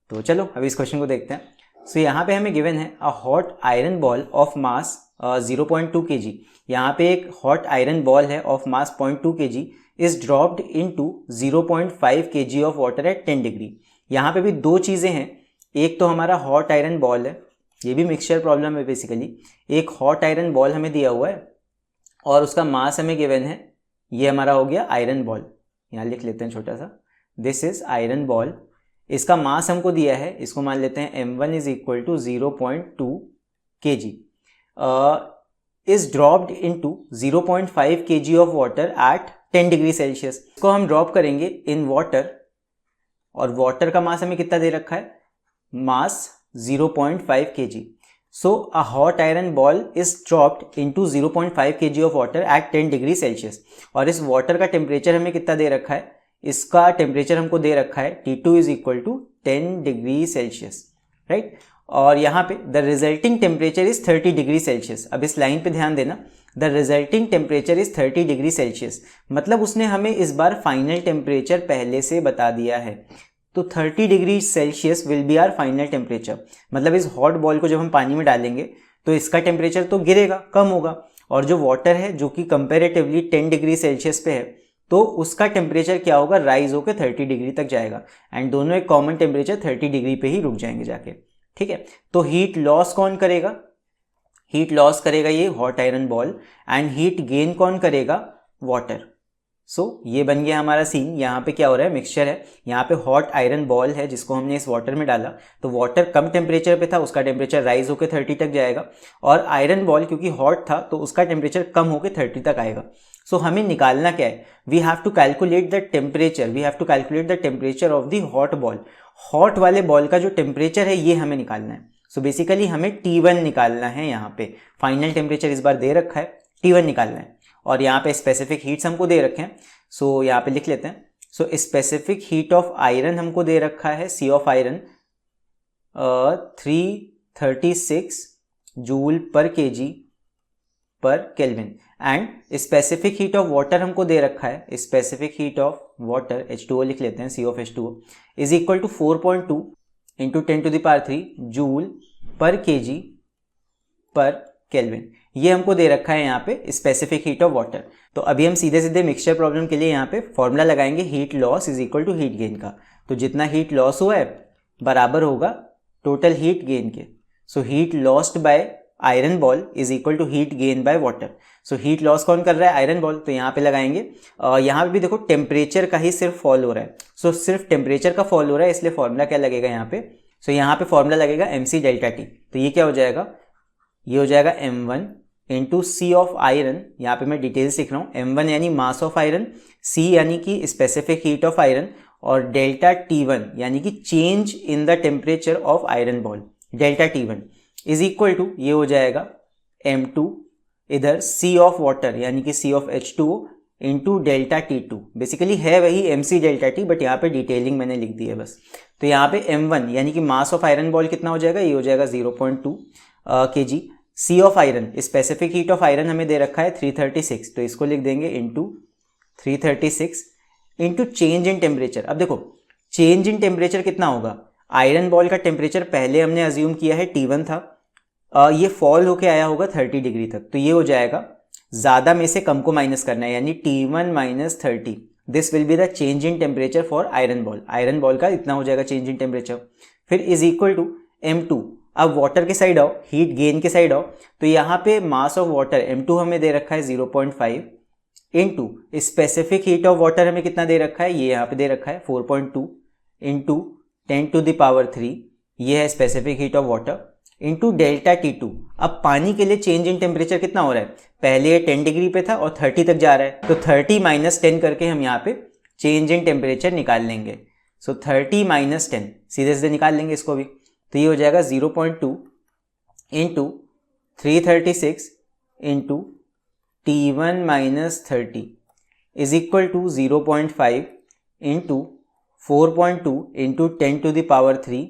तो चलो अभी इस क्वेश्चन को देखते हैं। सो यहाँ पे हमें गिवन है a hot iron ball of mass 0.2 kg। यहाँ पे एक हॉट आयरन बॉल है of mass 0.2 kg is dropped into 0.5 kg of water at 10 degree. यहाँ पे भी दो चीज़ें हैं, एक तो हमारा हॉट आयरन बॉल है, ये भी मिक्सचर प्रॉब्लम है बेसिकली। एक हॉट आयरन बॉल हमें दिया हुआ है और उसका मास हमें गिवन है, ये हमारा हो गया आयरन बॉल, यहाँ लिख लेते हैं छोटा सा, दिस इज आयरन बॉल। इसका मास हमको दिया है, इसको मान लेते हैं m1 is equal to 0.2 kg is dropped into 0.5 kg of water at 10 degree Celsius. इसको हम ड्रॉप करेंगे इन वाटर, और वाटर का मास हमें कितना दे रखा है, मास 0.5 kg। So a hot iron ball is dropped into 0.5 kg of water at 10 degree Celsius, और इस वाटर का टेम्परेचर हमें कितना दे रखा है, इसका टेम्परेचर हमको दे रखा है T2 is equal to 10 degree Celsius, right. और यहाँ पे the resulting temperature is 30 degree Celsius. अब इस लाइन पे ध्यान देना, the resulting temperature is 30 degree Celsius, मतलब उसने हमें इस बार फाइनल टेम्परेचर पहले से बता दिया है। तो 30 degree Celsius will be our final temperature, मतलब इस हॉट बॉल को जब हम पानी में डालेंगे तो इसका टेम्परेचर तो गिरेगा, कम होगा, और जो वाटर है जो कि कंपेरेटिवली 10 डिग्री सेल्सियस पे है तो उसका टेम्परेचर क्या होगा, राइज होकर 30 डिग्री तक जाएगा, एंड दोनों एक कॉमन टेम्परेचर 30 डिग्री पे ही रुक जाएंगे जाके, ठीक है। तो हीट लॉस कौन करेगा, हीट लॉस करेगा ये hot iron ball, and heat gain कौन करेगा, वाटर। सो ये बन गया हमारा सीन। यहाँ पे क्या हो रहा है, मिक्सचर है, यहाँ पे हॉट आयरन बॉल है जिसको हमने इस वाटर में डाला, तो वाटर कम टेम्परेचर पे था, उसका टेम्परेचर राइज होकर 30 तक जाएगा, और आयरन बॉल क्योंकि हॉट था तो उसका टेम्परेचर कम होकर 30 तक आएगा। सो हमें निकालना क्या है, we have to calculate the temperature, we have to calculate the temperature of the hot ball. Hot वाले बॉल का जो टेम्परेचर है ये हमें निकालना है। सो बेसिकली हमें T1 निकालना है। यहाँ पे फाइनल टेम्परेचर इस बार दे रखा है, T1 निकालना है और यहाँ पे स्पेसिफिक हीट्स हमको दे रखे हैं। सो यहाँ पे लिख लेते हैं। So specific heat of iron हमको दे रखा है, C of iron 336 joule per KG per kelvin, and specific heat of water हमको दे रखा है, specific heat of water H2O लिख लेते हैं, C of H2O is equal to 4.2 into 10⁻³ joule per KG per kelvin. ये हमको दे रखा है यहाँ पे स्पेसिफिक हीट ऑफ वाटर। तो अभी हम सीधे सीधे मिक्सचर प्रॉब्लम के लिए यहाँ पे फॉर्मूला लगाएंगे heat loss is equal to heat gain का। तो जितना हीट लॉस हुआ है बराबर होगा टोटल हीट गेन के। So heat lost by iron ball is equal to heat gain by water. So heat loss कौन कर रहा है? Iron ball. तो यहाँ पे लगाएंगे, यहाँ पे भी देखो टेम्परेचर का ही सिर्फ फॉल हो रहा है। सो सिर्फ टेम्परेचर का फॉल हो रहा है, इसलिए फॉर्मूला क्या लगेगा यहाँ पे? सो यहाँ पे फॉर्मूला लगेगा mc डेल्टा टी। तो ये क्या हो जाएगा? ये हो जाएगा m1 into C of iron. यहाँ पे मैं डिटेल्स लिख रहा हूँ। m1 यानी मास ऑफ आयरन, c यानी कि स्पेसिफिक हीट ऑफ आयरन, और डेल्टा T1 यानी कि change in the temperature of iron ball, delta T1 is equal to ये हो जाएगा m2 इधर c ऑफ वाटर यानी कि c of H2O into delta T2। Basically है वही mc डेल्टा टी, बट यहाँ पे डिटेलिंग मैंने लिख दी है बस। तो यहाँ पे m1 यानी कि मास ऑफ आयरन बॉल कितना हो जाएगा? ये हो जाएगा 0.2 kg। c of iron, specific heat of iron हमें दे रखा है 336, तो इसको लिख देंगे into 336 into change in temperature. अब देखो चेंज इन टेम्परेचर कितना होगा? आयरन बॉल का टेम्परेचर पहले हमने अज्यूम किया है T1 था, ये फॉल होके आया होगा 30 डिग्री तक। तो ये हो जाएगा, ज़्यादा में से कम को माइनस करना है, यानी T1 minus 30, this will be the change in temperature for iron ball. Iron ball का इतना हो जाएगा चेंज इन टेम्परेचर। फिर इज इक्वल टू m2। अब वाटर के साइड आओ, हीट गेन के साइड आओ, तो यहाँ पे मास ऑफ वाटर m2 हमें दे रखा है 0.5 into specific heat of water हमें कितना दे रखा है? ये यहाँ पे दे रखा है 4.2 इंटू 10⁻³, ये है specific heat of water, into delta T2। अब पानी के लिए चेंज इन टेम्परेचर कितना हो रहा है? पहले ये 10 डिग्री पे था और 30 तक जा रहा है, तो 30 माइनस 10 करके हम यहाँ पे चेंज इन टेम्परेचर निकाल लेंगे। सो 30 माइनस 10 सीधे सीधे निकाल लेंगे इसको भी। तो ये हो जाएगा 0.2 into 336 into T1 minus 30 is equal to 0.5 into 4.2 into 10⁻³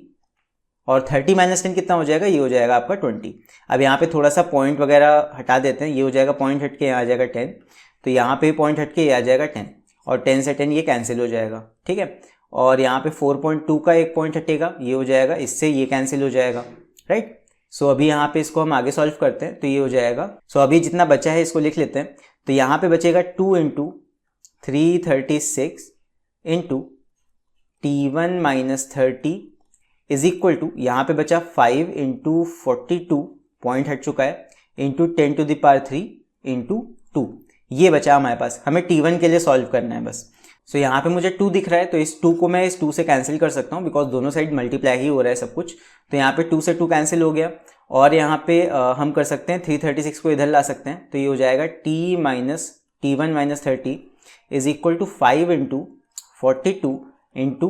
और 30 माइनस 10 कितना हो जाएगा? ये हो जाएगा आपका 20। अब यहाँ पे थोड़ा सा पॉइंट वगैरह हटा देते हैं, ये हो जाएगा पॉइंट हट के यहाँ आ जाएगा 10, तो यहाँ पे पॉइंट हट के ये आ जाएगा 10, और 10 से 10 ये कैंसिल हो जाएगा, ठीक है। और यहाँ पे 4.2 का एक पॉइंट हटेगा, ये हो जाएगा, इससे ये कैंसिल हो जाएगा, राइट। सो अभी यहाँ पे इसको हम आगे सॉल्व करते हैं, तो ये हो जाएगा। सो अभी जितना बचा है इसको लिख लेते हैं। तो यहाँ पे बचेगा 2 into 336 into T1 minus 30 is equal to, यहाँ पे बचा 5 इंटू 42 पॉइंट हट चुका है, इंटू 10⁻³ इंटू 2, ये बचा हमारे पास। हमें T1 के लिए सॉल्व करना है बस। सो यहाँ पे मुझे 2 दिख रहा है, तो इस 2 को मैं इस 2 से कैंसिल कर सकता हूँ, बिकॉज दोनों साइड मल्टीप्लाई ही हो रहा है सब कुछ। तो यहाँ पे 2 से 2 कैंसिल हो गया, और यहाँ पे हम कर सकते हैं 336 को इधर ला सकते हैं, तो ये हो जाएगा T1 minus 30 is equal to 5 into 42 into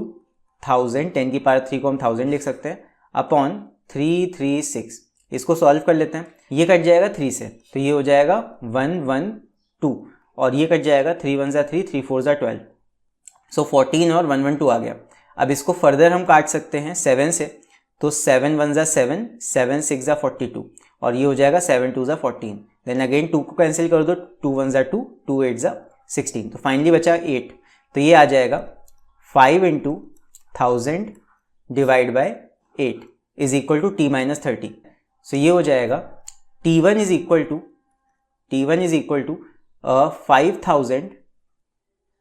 1000, 10⁻³ को हम 1000 लिख सकते हैं, अपॉन 336। इसको सॉल्व कर लेते हैं, ये कट जाएगा 3 से, तो ये हो जाएगा 112, और ये कट जाएगा 3 1 जा 3, 3 4 जा 12, सो 14 और 112 आ गया। अब इसको फर्दर हम काट सकते हैं 7 से, तो 7 1 जा 7, 7 6 जा 42, और ये हो जाएगा 7 2 जा 14। देन अगेन 2 को कैंसिल कर दो, 2 1 जा 2, 2 8 जा 16, तो फाइनली बचा 8। तो ये आ जाएगा 5 into 1000 divide by 8 is equal to T minus 30। So ये हो जाएगा T1 is equal to 5000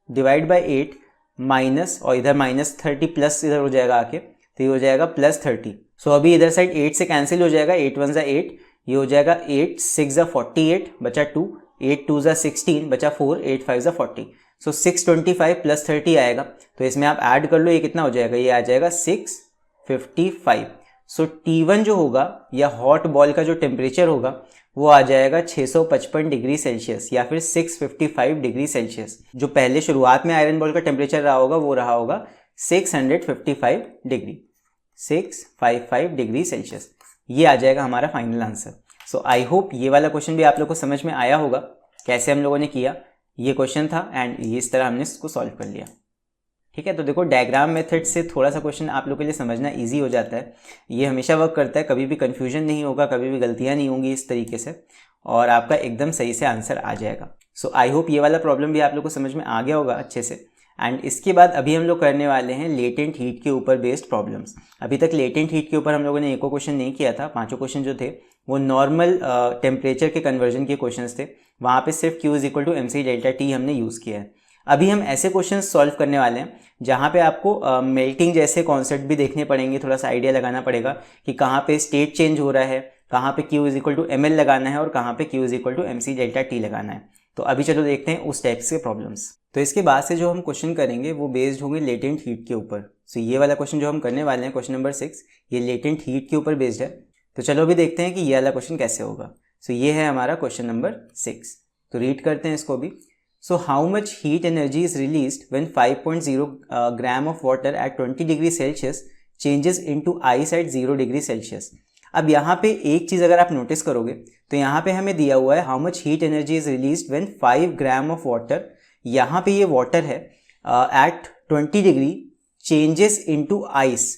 divide by 8 minus, और इधर माइनस 30 प्लस इधर हो जाएगा आके, तो ये हो जाएगा प्लस 30। सो अभी इधर साइड 8 से कैंसिल हो जाएगा, 8 1 जा 8, ये हो जाएगा 8 6 जा 48 बचा 2, 8 2 जा 16 बचा 4, 8 5 जा 40। सो 625 प्लस 30 आएगा, तो इसमें आप ऐड कर लो, ये कितना हो जाएगा? ये आ जाएगा 655। सो T1 जो होगा, या हॉट बॉल का जो टेम्परेचर होगा, वो आ जाएगा 655 डिग्री सेल्सियस, या फिर 655 डिग्री सेल्सियस। जो पहले शुरुआत में आयरन बॉल का टेम्परेचर रहा होगा वो रहा होगा 655 डिग्री, 655 डिग्री सेल्सियस, ये आ जाएगा हमारा final answer. So I hope ये वाला क्वेश्चन भी आप लोग को समझ में आया होगा, कैसे हम लोगों ने किया। ये क्वेश्चन था एंड इस तरह हमने इसको सॉल्व कर लिया। ठीक है, तो देखो डायग्राम मेथड से थोड़ा सा क्वेश्चन आप लोग के लिए समझना इजी हो जाता है। ये हमेशा वर्क करता है, कभी भी कन्फ्यूजन नहीं होगा, कभी भी गलतियाँ नहीं होंगी इस तरीके से, और आपका एकदम सही से आंसर आ जाएगा। सो आई होप ये वाला प्रॉब्लम भी आप लोग को समझ में आ गया होगा अच्छे से। एंड इसके बाद अभी हम लोग करने वाले हैं लेटेंट हीट के ऊपर बेस्ड प्रॉब्लम्स। अभी तक लेटेंट हीट के ऊपर हम लोगों ने एको क्वेश्चन नहीं किया था। पांचों क्वेश्चन जो थे वो नॉर्मल टेम्परेचर के कन्वर्जन के क्वेश्चंस थे, वहाँ पे सिर्फ Q = mc डेल्टा T हमने यूज़ किया है। अभी हम ऐसे क्वेश्चन सॉल्व करने वाले हैं जहाँ पे आपको मेल्टिंग जैसे कॉन्सेप्ट भी देखने पड़ेंगे, थोड़ा सा आइडिया लगाना पड़ेगा कि कहाँ पे स्टेट चेंज हो रहा है, कहाँ पे Q = ml लगाना है और कहाँ पे Q = mc डेल्टा T लगाना है। तो अभी चलो देखते हैं उस टाइप्स के प्रॉब्लम्स। तो इसके बाद से जो हम क्वेश्चन करेंगे वो बेस्ड होंगे लेटेंट हीट के ऊपर। सो ये वाला क्वेश्चन जो हम करने वाले हैं, क्वेश्चन नंबर 6, ये लेटेंट हीट के ऊपर बेस्ड है। तो चलो अभी देखते हैं कि ये वाला क्वेश्चन कैसे होगा। सो ये है हमारा क्वेश्चन नंबर 6। तो रीड करते हैं इसको भी। So how much heat energy is released when 5.0 gram of water eight 20 degree Celsius changes into ice eight 0 degree Celsius. अब यहाँ पे एक चीज़ अगर आप नोटिस करोगे तो यहाँ पे हमें दिया हुआ है how much heat energy is released when 5 gram of water. यहाँ पे ये वाटर है at 20 degree changes into ice.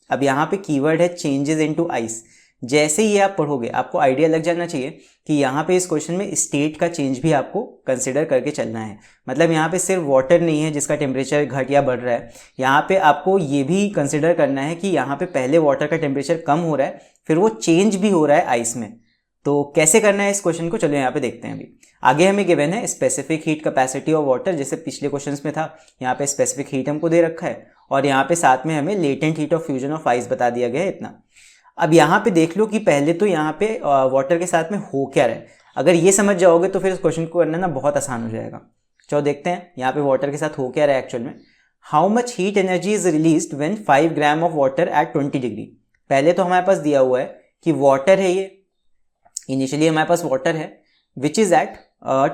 अब यहाँ पे कीवर्ड है चेंजेस इनटू आइस। जैसे ही आप पढ़ोगे आपको आइडिया लग जाना चाहिए कि यहाँ पे इस क्वेश्चन में स्टेट का चेंज भी आपको कंसिडर करके चलना है। मतलब यहाँ पे सिर्फ वाटर नहीं है जिसका टेम्परेचर घट या बढ़ रहा है, यहाँ पे आपको ये भी कंसिडर करना है कि यहाँ पे पहले वाटर का टेम्परेचर कम हो रहा है, फिर वो चेंज भी हो रहा है आइस में। तो कैसे करना है इस क्वेश्चन को, चलो यहाँ पे देखते हैं। अभी आगे हमें गिवन है specific heat capacity of water, जैसे पिछले क्वेश्चन में था। यहाँ पे स्पेसिफिक हीट हमको दे रखा है और यहाँ पे साथ में हमें latent heat of fusion of ice बता दिया गया है इतना। अब यहाँ पे देख लो कि पहले तो यहाँ पे वाटर के साथ में हो क्या रहा है। अगर ये समझ जाओगे तो फिर इस क्वेश्चन को करना ना बहुत आसान हो जाएगा। चलो देखते हैं यहाँ पे वाटर के साथ हो क्या रहा है एक्चुअल में। How much heat energy is released when 5 gram of water eight 20 degree. पहले तो हमारे पास दिया हुआ है कि वाटर है, ये इनिशियली हमारे पास वाटर है which is at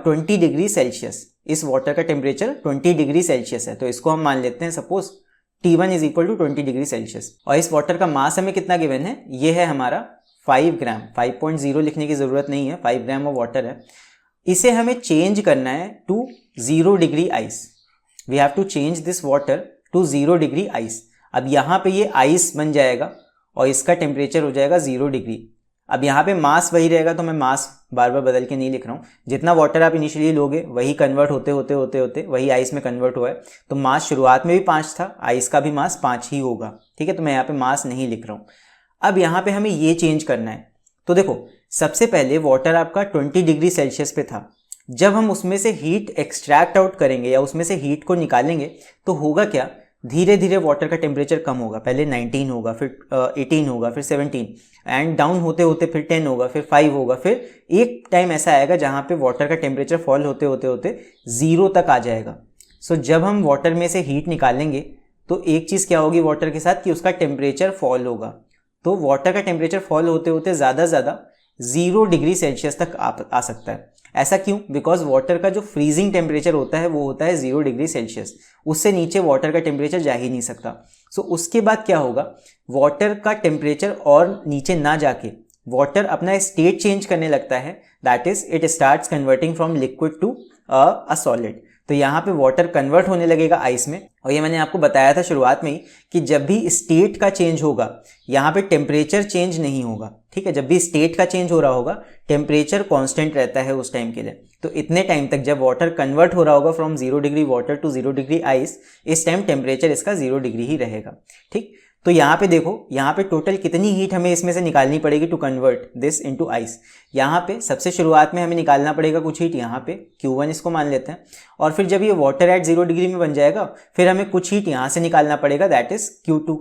20 degree Celsius. इस वाटर का टेम्परेचर 20 डिग्री सेल्सियस है, तो इसको हम मान लेते हैं सपोज T1 = 20 डिग्री सेल्सियस। और इस वाटर का मास हमें कितना गिवन है, ये है हमारा 5 ग्राम। 5.0 लिखने की ज़रूरत नहीं है, 5 ग्राम ऑफ वाटर है। इसे हमें चेंज करना है to 0 degree ice. We have to change this water to 0 degree ice. अब यहाँ पे ये आइस बन जाएगा और इसका टेम्परेचर हो जाएगा 0 डिग्री। अब यहाँ पे मास वही रहेगा, तो मैं मास बार बार बदल के नहीं लिख रहा हूँ। जितना वाटर आप इनिशियली लोगे वही कन्वर्ट होते होते होते होते वही आइस में कन्वर्ट हुआ है। तो मास शुरुआत में भी 5 था, आइस का भी मास 5 ही होगा। ठीक है, तो मैं यहाँ पे मास नहीं लिख रहा हूँ। अब यहाँ पे हमें ये चेंज करना है। तो देखो सबसे पहले वाटर आपका 20 डिग्री सेल्सियस पे था। जब हम उसमें से हीट एक्सट्रैक्ट आउट करेंगे या उसमें से हीट को निकालेंगे तो होगा क्या, धीरे धीरे वाटर का टेम्परेचर कम होगा। पहले 19 होगा, फिर 18 होगा, फिर 17 एंड डाउन होते होते फिर 10 होगा, फिर 5 होगा, फिर एक टाइम ऐसा आएगा जहाँ पे वाटर का टेम्परेचर फॉल होते होते होते 0 तक आ जाएगा। सो जब हम वाटर में से हीट निकालेंगे तो एक चीज़ क्या होगी वाटर के साथ कि उसका टेम्परेचर फॉल होगा। तो वाटर का टेम्परेचर फॉल होते होते ज़्यादा से ज़्यादा 0 डिग्री सेल्सियस तक आ सकता है। ऐसा क्यों, बिकॉज वाटर का जो फ्रीजिंग टेम्परेचर होता है वो होता है 0 डिग्री सेल्सियस। उससे नीचे वाटर का टेम्परेचर जा ही नहीं सकता। सो उसके बाद क्या होगा, वाटर का टेम्परेचर और नीचे ना जाके वाटर अपना स्टेट चेंज करने लगता है। That is it starts converting from liquid to a solid. तो यहाँ पे वाटर कन्वर्ट होने लगेगा आइस में। और ये मैंने आपको बताया था शुरुआत में ही कि जब भी स्टेट का चेंज होगा यहाँ पे टेम्परेचर चेंज नहीं होगा। ठीक है, जब भी स्टेट का चेंज हो रहा होगा टेम्परेचर कांस्टेंट रहता है उस टाइम के लिए। तो इतने टाइम तक जब वाटर कन्वर्ट हो रहा होगा from 0 degree water to 0 degree ice, इस टाइम टेम्परेचर इसका 0 डिग्री ही रहेगा। ठीक, तो यहाँ पे देखो, यहाँ पे टोटल कितनी हीट हमें इसमें से निकालनी पड़ेगी to convert this into ice. यहाँ पे सबसे शुरुआत में हमें निकालना पड़ेगा कुछ हीट, यहाँ पे Q1 इसको मान लेते हैं। और फिर जब ये वाटर एट 0 डिग्री में बन जाएगा फिर हमें कुछ हीट यहाँ से निकालना पड़ेगा, दैट इज Q2।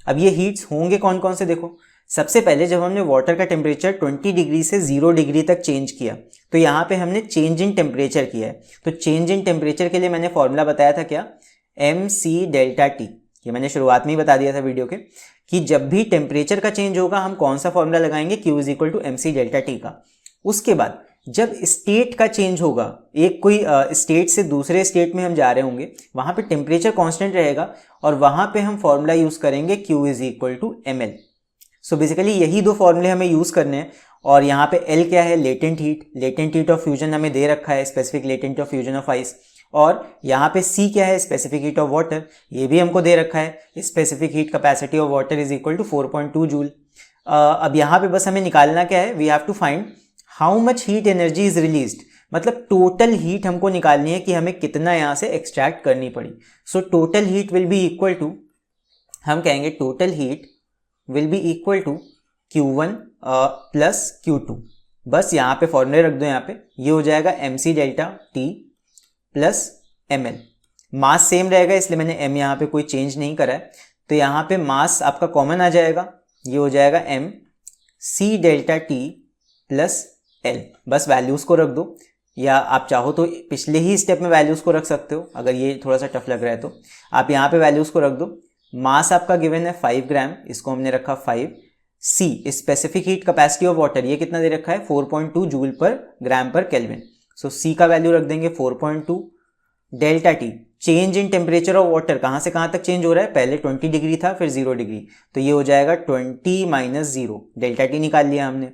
अब ये हीट्स होंगे कौन कौन से, देखो सबसे पहले जब हमने वाटर का टेम्परेचर 20 डिग्री से 0 डिग्री तक चेंज किया तो यहाँ पे हमने चेंज इन टेम्परेचर किया है। तो चेंज इन टेम्परेचर के लिए मैंने फॉर्मूला बताया था क्या, mc डेल्टा टी। ये मैंने शुरुआत में ही बता दिया था वीडियो के कि जब भी टेम्परेचर का चेंज होगा हम कौन सा फॉर्मूला लगाएंगे, Q = mc डेल्टा टी का। उसके बाद जब स्टेट का चेंज होगा, एक कोई स्टेट से दूसरे स्टेट में हम जा रहे होंगे, वहां पे टेम्परेचर कांस्टेंट रहेगा और वहां पे हम फॉर्मूला यूज करेंगे Q is equal to ml। So basically यही दो फॉर्मूले हमें यूज करने हैं। और यहाँ पे L क्या है, latent heat, latent heat of fusion हमें दे रखा है, specific latent of fusion of ice. और यहाँ पे C क्या है, स्पेसिफिक हीट ऑफ वाटर, ये भी हमको दे रखा है, specific heat capacity of water is equal to 4.2 joule. अब यहाँ पे बस हमें निकालना क्या है, we have to find how much heat energy is released, मतलब टोटल हीट हमको निकालनी है कि हमें कितना यहाँ से एक्सट्रैक्ट करनी पड़ी। So total heat will be equal to, हम कहेंगे total heat will be equal to Q1 plus Q2। बस यहाँ पे फॉर्मूले रख दो, यहाँ पे ये हो जाएगा mc delta T plus ml। Mass same रहेगा इसलिए मैंने m यहाँ पे कोई चेंज नहीं करा है, तो यहाँ पे मास आपका कॉमन आ जाएगा, ये हो जाएगा mc delta T plus L। बस वैल्यूज को रख दो, या आप चाहो तो पिछले ही स्टेप में वैल्यूज को रख सकते हो, अगर ये थोड़ा सा टफ लग रहा है तो आप यहाँ पे वैल्यूज को रख दो। मास आपका गिवन है 5 ग्राम, इसको हमने रखा 5। C specific heat capacity of water, ये कितना दे रखा है 4.2 जूल पर ग्राम पर केल्विन। सो C का वैल्यू रख देंगे 4.2। Delta T change in temperature of water, कहाँ से कहाँ तक चेंज हो रहा है, पहले 20 डिग्री था फिर 0 डिग्री, तो ये हो जाएगा 20 माइनस 0, डेल्टा T निकाल लिया हमने,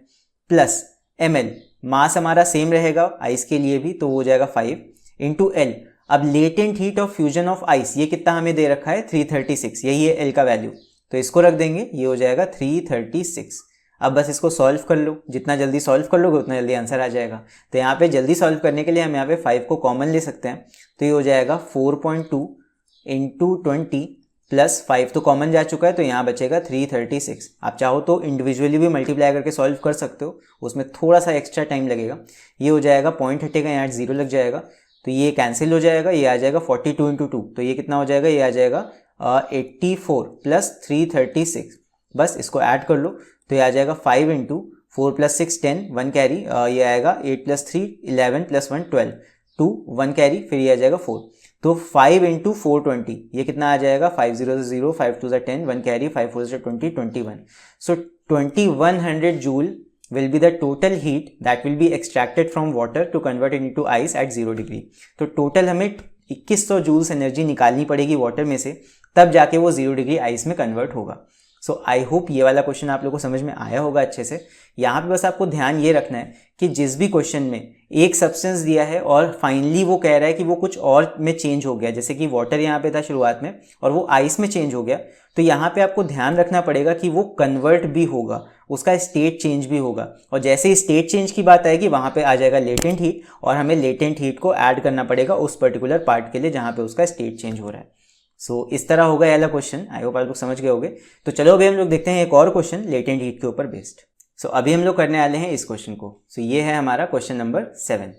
प्लस ml, मास हमारा सेम रहेगा आइस के लिए भी, तो हो जाएगा 5 इंटू L। अब latent heat of fusion of ice, ये कितना हमें दे रखा है 336, यही है L का वैल्यू, तो इसको रख देंगे, ये हो जाएगा 336। अब बस इसको सॉल्व कर लो, जितना जल्दी सॉल्व कर लोगे उतना जल्दी आंसर आ जाएगा। तो यहाँ पे जल्दी सॉल्व करने के लिए हम यहाँ पे 5 को कॉमन ले सकते हैं, तो ये हो जाएगा 4.2 इंटू 20 प्लस 5 तो कॉमन जा चुका है, तो यहाँ बचेगा 336। आप चाहो तो इंडिविजुअली भी मल्टीप्लाई करके सॉल्व कर सकते हो, उसमें थोड़ा सा एक्स्ट्रा टाइम लगेगा। ये हो जाएगा, पॉइंट हटेगा, यहाँ 0 लग जाएगा, तो ये कैंसिल हो जाएगा, ये आ जाएगा 42 इंटू 2, तो ये कितना हो जाएगा, ये आ जाएगा 84 प्लस 336। बस इसको ऐड कर लो, तो ये आ जाएगा 5 इंटू 4 प्लस 6 10, 1 कैरी, ये आएगा 8 प्लस 3 11 प्लस 1 12, 2 1 कैरी, फिर ये आ जाएगा 4, तो 5 इंटू 420, ये कितना आ जाएगा 5 0 0, 5 2 10, 1 carry, 5 4 20 21। So 2100 joule will be the total heat that will be extracted from water to convert it into ice at 0 degree। तो टोटल हमें 2100 जूल्स एनर्जी निकालनी पड़ेगी वाटर में से, तब जाके वो 0 डिग्री आइस में कन्वर्ट होगा। सो आई होप ये वाला क्वेश्चन आप लोगों को समझ में आया होगा अच्छे से। यहाँ पे बस आपको ध्यान ये रखना है कि जिस भी क्वेश्चन में एक सब्सटेंस दिया है और फाइनली वो कह रहा है कि वो कुछ और में चेंज हो गया, जैसे कि वाटर यहाँ पे था शुरुआत में और वो आइस में चेंज हो गया, तो यहाँ पे आपको ध्यान रखना पड़ेगा कि वो कन्वर्ट भी होगा, उसका स्टेट चेंज भी होगा, और जैसे ही स्टेट चेंज की बात आएगी वहाँ पे आ जाएगा लेटेंट हीट, और हमें लेटेंट हीट को ऐड करना पड़ेगा उस पर्टिकुलर पार्ट के लिए जहाँ पे उसका स्टेट चेंज हो रहा है। सो इस तरह होगा ये वाला क्वेश्चन। आई होप आप लोग समझ गए होंगे। तो चलो अभी हम लोग देखते हैं एक और क्वेश्चन लेटेंट हीट के ऊपर बेस्ड। सो अभी हम लोग करने वाले हैं इस क्वेश्चन को। सो ये है हमारा क्वेश्चन नंबर 7।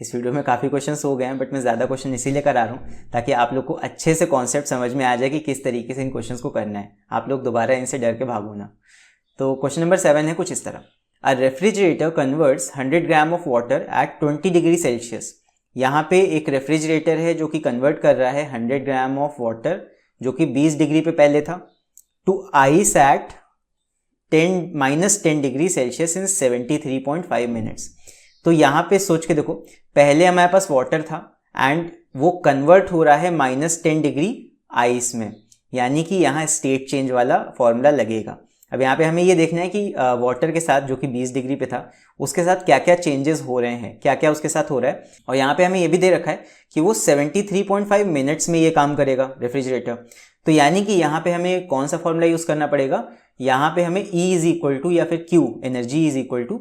इस वीडियो में काफ़ी क्वेश्चन हो गए हैं, बट मैं ज़्यादा क्वेश्चन इसीलिए करा रहा हूँ ताकि आप लोग को अच्छे से कॉन्सेप्ट समझ में आ जाए कि किस तरीके से इन क्वेश्चन को करना है, आप लोग दोबारा इनसे डर के भागो ना। तो क्वेश्चन नंबर 7 है कुछ इस तरह, अ refrigerator converts 100 gram of water eight 20 degree Celsius. यहाँ पे एक रेफ्रिजरेटर है जो कि कन्वर्ट कर रहा है 100 ग्राम ऑफ वाटर जो कि 20 डिग्री पे पहले था, to ice at -10 degree Celsius in 73.5 minutes. तो यहाँ पे सोच के देखो, पहले हमारे पास वाटर था एंड वो कन्वर्ट हो रहा है -10 डिग्री आइस में, यानी कि यहाँ स्टेट चेंज वाला फॉर्मूला लगेगा। अब यहाँ पे हमें ये देखना है कि वाटर के साथ जो कि 20 डिग्री पे था उसके साथ क्या क्या चेंजेस हो रहे हैं, क्या क्या उसके साथ हो रहा है। और यहाँ पे हमें ये भी दे रखा है कि वो 73.5 मिनट्स में ये काम करेगा रेफ्रिजरेटर। तो यानी कि यहाँ पे हमें कौन सा फॉर्मूला यूज़ करना पड़ेगा, यहाँ पे हमें E इज इक्वल टू या फिर Q energy is equal to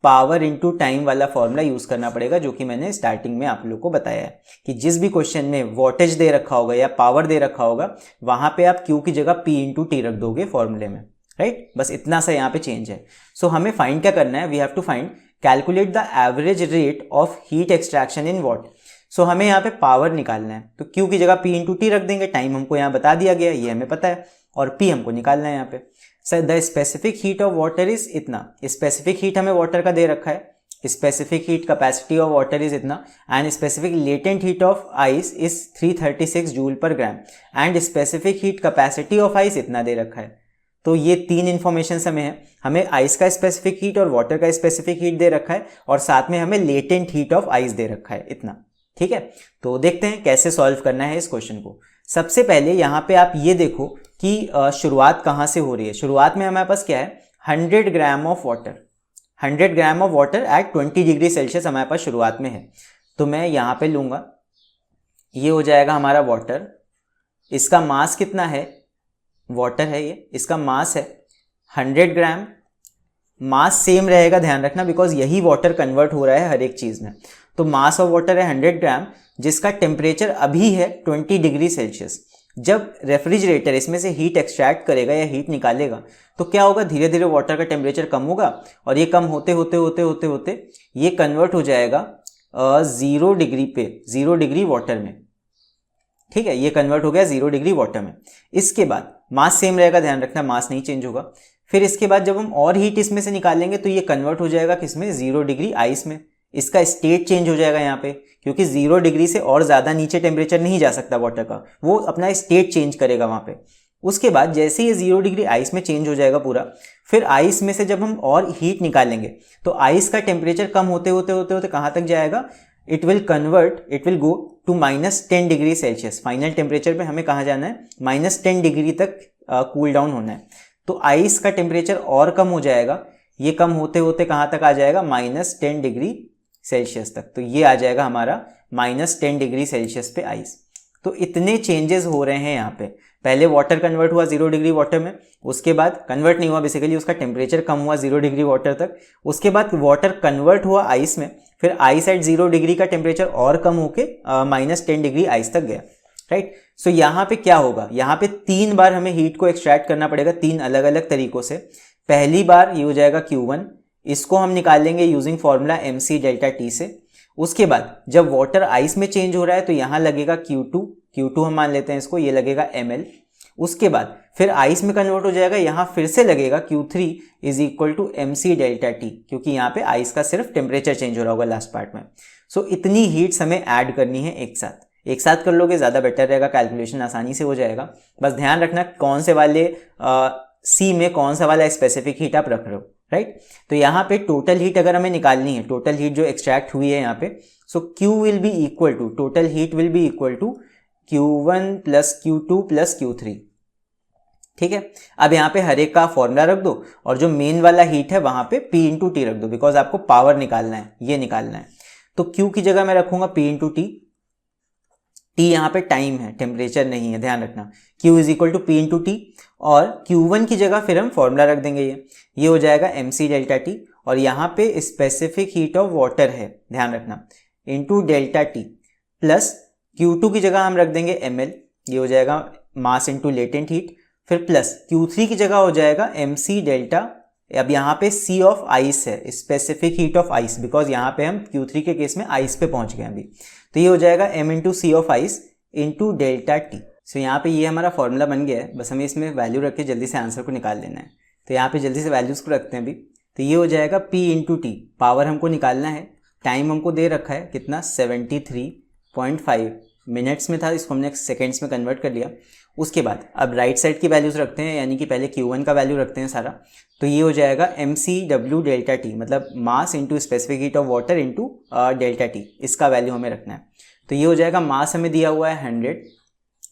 power into time वाला फॉर्मूला यूज़ करना पड़ेगा, जो कि मैंने स्टार्टिंग में आप लोग को बताया है कि जिस भी क्वेश्चन में वोल्टेज दे रखा होगा या पावर दे रखा होगा वहाँ पे आप Q की जगह P इंटू T रख दोगे फॉर्मूले में, राइट। बस इतना सा यहाँ पे चेंज है। सो हमें फाइंड क्या करना है, we have to find calculate the average rate of heat extraction in watt. So हमें यहाँ पे पावर निकालना है, तो Q की जगह P इंटू T रख देंगे, टाइम हमको यहाँ बता दिया गया, ये हमें पता है, और P हमको निकालना है यहाँ पे। Sir the specific heat of water is इतना, स्पेसिफिक हीट हमें वाटर का दे रखा है, specific heat capacity of water is इतना, and specific latent heat of ice is 336 joule per gram, and specific heat capacity of ice इतना दे रखा है। तो ये तीन इंफॉर्मेशन हमें है, हमें आइस का स्पेसिफिक हीट और वाटर का स्पेसिफिक हीट दे रखा है और साथ में हमें लेटेंट हीट ऑफ आइस दे रखा है, इतना। ठीक है, तो देखते हैं कैसे सॉल्व करना है इस क्वेश्चन को। सबसे पहले यहाँ पे आप ये देखो कि शुरुआत कहाँ से हो रही है। शुरुआत में हमारे पास क्या है, 100 gram of water, 100 gram of water eight 20 degree Celsius हमारे पास शुरुआत में है। तो मैं यहाँ पे लूँगा, ये हो जाएगा हमारा वाटर, इसका मास कितना है, वाटर है ये, इसका मास है 100 ग्राम, मास सेम रहेगा, ध्यान रखना, बिकॉज यही वाटर कन्वर्ट हो रहा है हर एक चीज़ में। तो मास ऑफ वाटर है 100 ग्राम, जिसका टेम्परेचर अभी है 20 डिग्री सेल्सियस। जब रेफ्रिजरेटर इसमें से हीट एक्सट्रैक्ट करेगा या हीट निकालेगा तो क्या होगा, धीरे धीरे वाटर का टेम्परेचर कम होगा और ये कम होते होते होते होते होते ये कन्वर्ट हो जाएगा 0 डिग्री पे, 0 डिग्री वाटर में। ठीक है, ये कन्वर्ट हो गया 0 डिग्री वाटर में। इसके बाद मास सेम रहेगा, ध्यान रखना, मास नहीं चेंज होगा। फिर इसके बाद जब हम और हीट इसमें से निकालेंगे तो ये कन्वर्ट हो जाएगा किसमें, 0 डिग्री आइस में। इसका स्टेट चेंज हो जाएगा यहाँ पे, क्योंकि 0 डिग्री से और ज़्यादा नीचे टेम्परेचर नहीं जा सकता वाटर का, वो अपना स्टेट चेंज करेगा वहाँ पे। उसके बाद जैसे ये 0 डिग्री आइस में चेंज हो जाएगा पूरा, फिर आइस में से जब हम और हीट निकालेंगे तो आइस का टेम्परेचर कम होते होते होते होते कहाँ तक जाएगा, it will go to -10 degree Celsius. Final temperature पे हमें कहाँ जाना है, -10 डिग्री तक कूल डाउन होना है। तो आइस का टेम्परेचर और कम हो जाएगा, ये कम होते होते कहाँ तक आ जाएगा, -10 डिग्री सेल्सियस तक। तो ये आ जाएगा हमारा -10 डिग्री सेल्सियस पे आइस। तो इतने चेंजेस हो रहे हैं यहाँ पे। पहले वाटर कन्वर्ट हुआ 0 डिग्री वाटर में, उसके बाद कन्वर्ट नहीं हुआ, बेसिकली उसका टेम्परेचर कम हुआ 0 डिग्री वाटर तक। उसके बाद वाटर कन्वर्ट हुआ आइस में, फिर आइस एट 0 डिग्री का टेम्परेचर और कम होके -10 डिग्री आइस तक गया, राइट। सो यहाँ पे क्या होगा, यहाँ पे 3 बार हमें हीट को एक्सट्रैक्ट करना पड़ेगा, 3 अलग अलग तरीकों से। पहली बार ये हो जाएगा Q1, इसको हम निकालेंगे using formula mc delta T से। उसके बाद जब वाटर आइस में चेंज हो रहा है तो यहाँ लगेगा Q2 हम मान लेते हैं इसको, ये लगेगा ml। उसके बाद फिर आइस में कन्वर्ट हो जाएगा, यहाँ फिर से लगेगा Q3 is equal to mc delta T, क्योंकि यहाँ पे आइस का सिर्फ टेम्परेचर चेंज हो रहा होगा लास्ट पार्ट में। सो इतनी हीट्स हमें ऐड करनी है एक साथ कर लोगे ज़्यादा बेटर रहेगा, कैलकुलेशन आसानी से हो जाएगा। बस ध्यान रखना कौन से वाले सी में कौन सा वाला स्पेसिफिक हीट आप रख रहे हो, राइट। तो यहाँ पे टोटल हीट अगर हमें निकालनी है, टोटल हीट जो एक्सट्रैक्ट हुई है यहाँ पे, so Q will be equal to, total heat will be equal to Q1 plus Q2 plus Q3। ठीक है, अब यहाँ पे हर एक का फॉर्मूला रख दो और जो मेन वाला हीट है वहां पे P इंटू टी रख दो, बिकॉज आपको पावर निकालना है, ये निकालना है। तो Q की जगह मैं रखूंगा P इंटू टी, T यहाँ पे टाइम है, टेम्परेचर नहीं है, ध्यान रखना। Q is equal to P into T, और Q1 की जगह फिर हम फॉर्मूला रख देंगे, ये हो जाएगा mc डेल्टा टी, और यहाँ पे स्पेसिफिक हीट ऑफ वाटर है, ध्यान रखना, into delta T, plus Q2 की जगह हम रख देंगे ml, ये हो जाएगा मास इंटू लेटेंट हीट, फिर प्लस Q3 की जगह हो जाएगा mc डेल्टा, अब यहाँ पे C ऑफ आइस है, specific heat of ice, because यहाँ पे हम Q3 के केस में आइस पे पहुंच गए अभी। तो ये हो जाएगा m into C of ice into delta T. So यहाँ पे ये हमारा फॉर्मूला बन गया है, बस हमें इसमें वैल्यू रख के जल्दी से आंसर को निकाल लेना है। तो यहाँ पे जल्दी से वैल्यूज को रखते हैं अभी। तो ये हो जाएगा P इंटू टी, पावर हमको निकालना है, टाइम हमको दे रखा है कितना, 73.5 मिनट्स में था, इसको हमने सेकेंड्स में कन्वर्ट कर लिया। उसके बाद अब राइट साइड की वैल्यूज रखते हैं, यानी कि पहले Q1 का वैल्यू रखते हैं सारा। तो ये हो जाएगा mcw डेल्टा टी, मतलब mass into specific heat of water into delta T, इसका वैल्यू हमें रखना है। तो ये हो जाएगा, मास हमें दिया हुआ है 100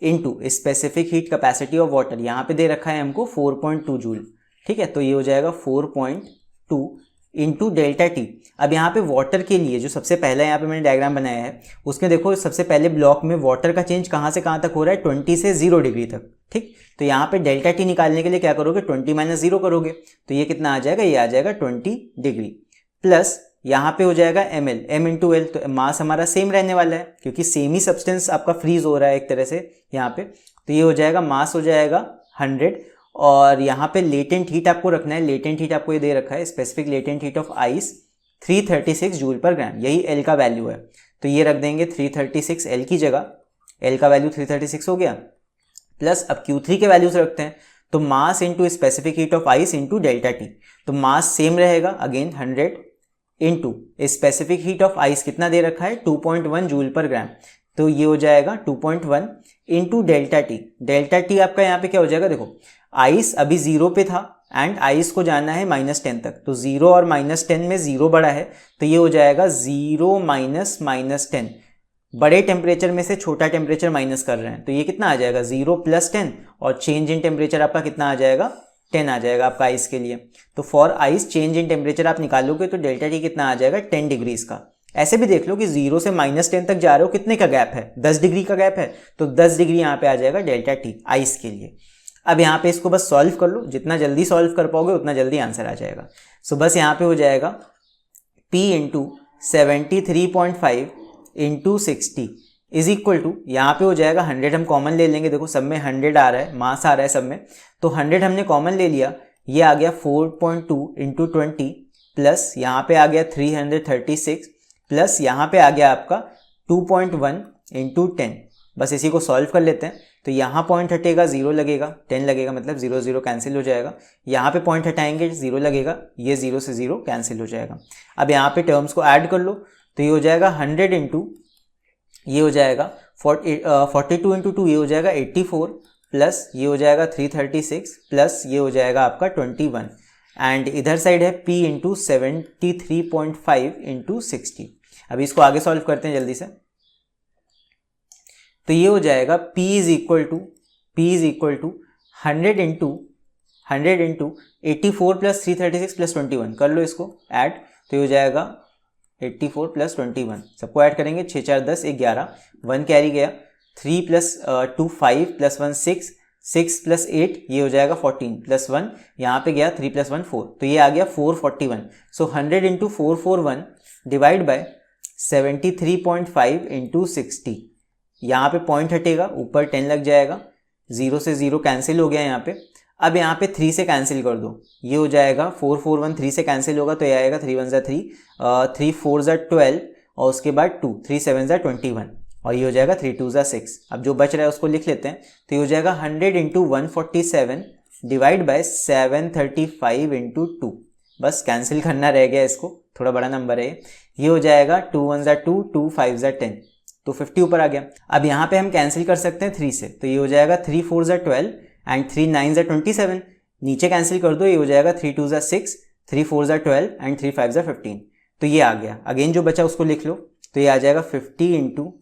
into specific heat capacity of water, यहाँ पे दे रखा है हमको 4.2 जूल। ठीक है, तो ये हो जाएगा 4.2 इंटू डेल्टा टी। अब यहाँ पे वाटर के लिए जो सबसे पहला यहाँ पे मैंने डायग्राम बनाया है, उसमें देखो सबसे पहले ब्लॉक में वाटर का चेंज कहाँ से कहाँ तक हो रहा है, 20 से 0 डिग्री तक। ठीक, तो यहाँ पे डेल्टा टी निकालने के लिए क्या करोगे, 20 माइनस 0 करोगे, तो ये कितना आ जाएगा, ये आ जाएगा 20 डिग्री, प्लस यहाँ पे हो जाएगा ml, m इंटू एल, तो मास हमारा सेम रहने वाला है क्योंकि सेम ही सब्सटेंस आपका फ्रीज हो रहा है एक तरह से यहाँ पे। तो ये हो जाएगा, मास हो जाएगा 100, और यहाँ पे लेटेंट हीट आपको रखना है, लेटेंट हीट आपको ये दे रखा है, specific latent heat of ice 336 joule per gram, यही एल का वैल्यू है। तो ये रख देंगे 336 एल की जगह, एल का वैल्यू 336 हो गया, प्लस अब Q3 के वैल्यूज रखते हैं, तो mass into specific heat of ice into delta T, तो मास सेम रहेगा again 100 into specific heat of ice कितना दे रखा है, 2.1 जूल पर ग्राम, तो ये हो जाएगा 2.1 into delta T. Delta T आपका यहाँ पे क्या हो जाएगा, देखो आइस अभी 0 पे था एंड आइस को जाना है -10 तक, तो 0 और -10 में 0 बड़ा है, तो ये हो जाएगा 0 माइनस -10। बड़े टेम्परेचर में से छोटा टेम्परेचर माइनस कर रहे हैं, तो ये कितना आ जाएगा 0 + 10, और चेंज इन टेम्परेचर आपका कितना आ जाएगा 10 आ जाएगा आपका आइस के लिए। तो for ice change in temperature आप निकालोगे तो डेल्टा टी कितना आ जाएगा 10 डिग्रीज का। ऐसे भी देख लो कि 0 से -10 तक जा रहे हो, कितने का गैप है 10 डिग्री का गैप है, तो 10 डिग्री यहाँ पे आ जाएगा डेल्टा टी आइस के लिए। अब यहाँ पे इसको बस सॉल्व कर लो, जितना जल्दी सॉल्व कर पाओगे उतना जल्दी आंसर आ जाएगा। सो बस यहाँ पे हो जाएगा P × 73.5 × 60 इज इक्वल टू, यहाँ पे हो जाएगा 100 हम कॉमन ले लेंगे, देखो सब में 100 आ रहा है, मास आ रहा है सब में, तो 100 हमने कॉमन ले लिया, ये आ गया 4.2 × 20 प्लस यहाँ पे आ गया 336 प्लस यहाँ पे आ गया आपका 2.1 × 10। बस इसी को सॉल्व कर लेते हैं, तो यहाँ पॉइंट हटेगा 0 लगेगा, 10 लगेगा, मतलब 0 0 कैंसिल हो जाएगा। यहाँ पे पॉइंट हटाएंगे 0 लगेगा, ये 0 से 0 कैंसिल हो जाएगा। अब यहाँ पे टर्म्स को ऐड कर लो, तो ये हो जाएगा 100 × ये हो जाएगा 42 × 2 ये हो जाएगा 84 प्लस ये हो जाएगा 336 प्लस ये हो जाएगा आपका 21 एंड इधर साइड है P × 73.5 × 60। अभी इसको आगे सॉल्व करते हैं जल्दी से, तो ये हो जाएगा P is equal to 100 × 84 plus 336 plus 21, कर लो इसको ऐड, तो ये हो जाएगा 84 प्लस 21, सबको ऐड करेंगे 6 4 10 11, 1 कैरी गया, 3 प्लस 2 5 प्लस 1 6, 6 प्लस 8 ये हो जाएगा 14 प्लस 1 यहाँ पे गया 3 प्लस 1 4, तो ये आ गया 441। सो 100 × 441 डिवाइड बाय 73.5 × 60, यहाँ पे पॉइंट हटेगा, ऊपर 10 लग जाएगा, 0 से 0 कैंसिल हो गया यहाँ पे। अब यहाँ पे 3 से कैंसिल कर दो, ये हो जाएगा 441, 3 से कैंसिल होगा तो ये आएगा 3 1 3, 3 4 12 और उसके बाद 2, 3 7 21 और ये हो जाएगा 3 2 6। अब जो बच रहा है उसको लिख लेते हैं, तो ये हो जाएगा 100 × 147 डिवाइड बाय 735 × 2, बस कैंसिल करना रह गया, इसको थोड़ा बड़ा नंबर है ये हो जाएगा 2 1 2, 2 5 10, तो 50 ऊपर आ गया। अब यहाँ पे हम कैंसिल कर सकते हैं 3 से, तो ये हो जाएगा 3 4 12 एंड 3 9 27, नीचे कैंसिल कर दो, ये हो जाएगा 3 2 6, 3 4 12 एंड 3 5 15, तो ये आ गया। अगेन जो बचा उसको लिख लो, तो ये आ जाएगा 50 ×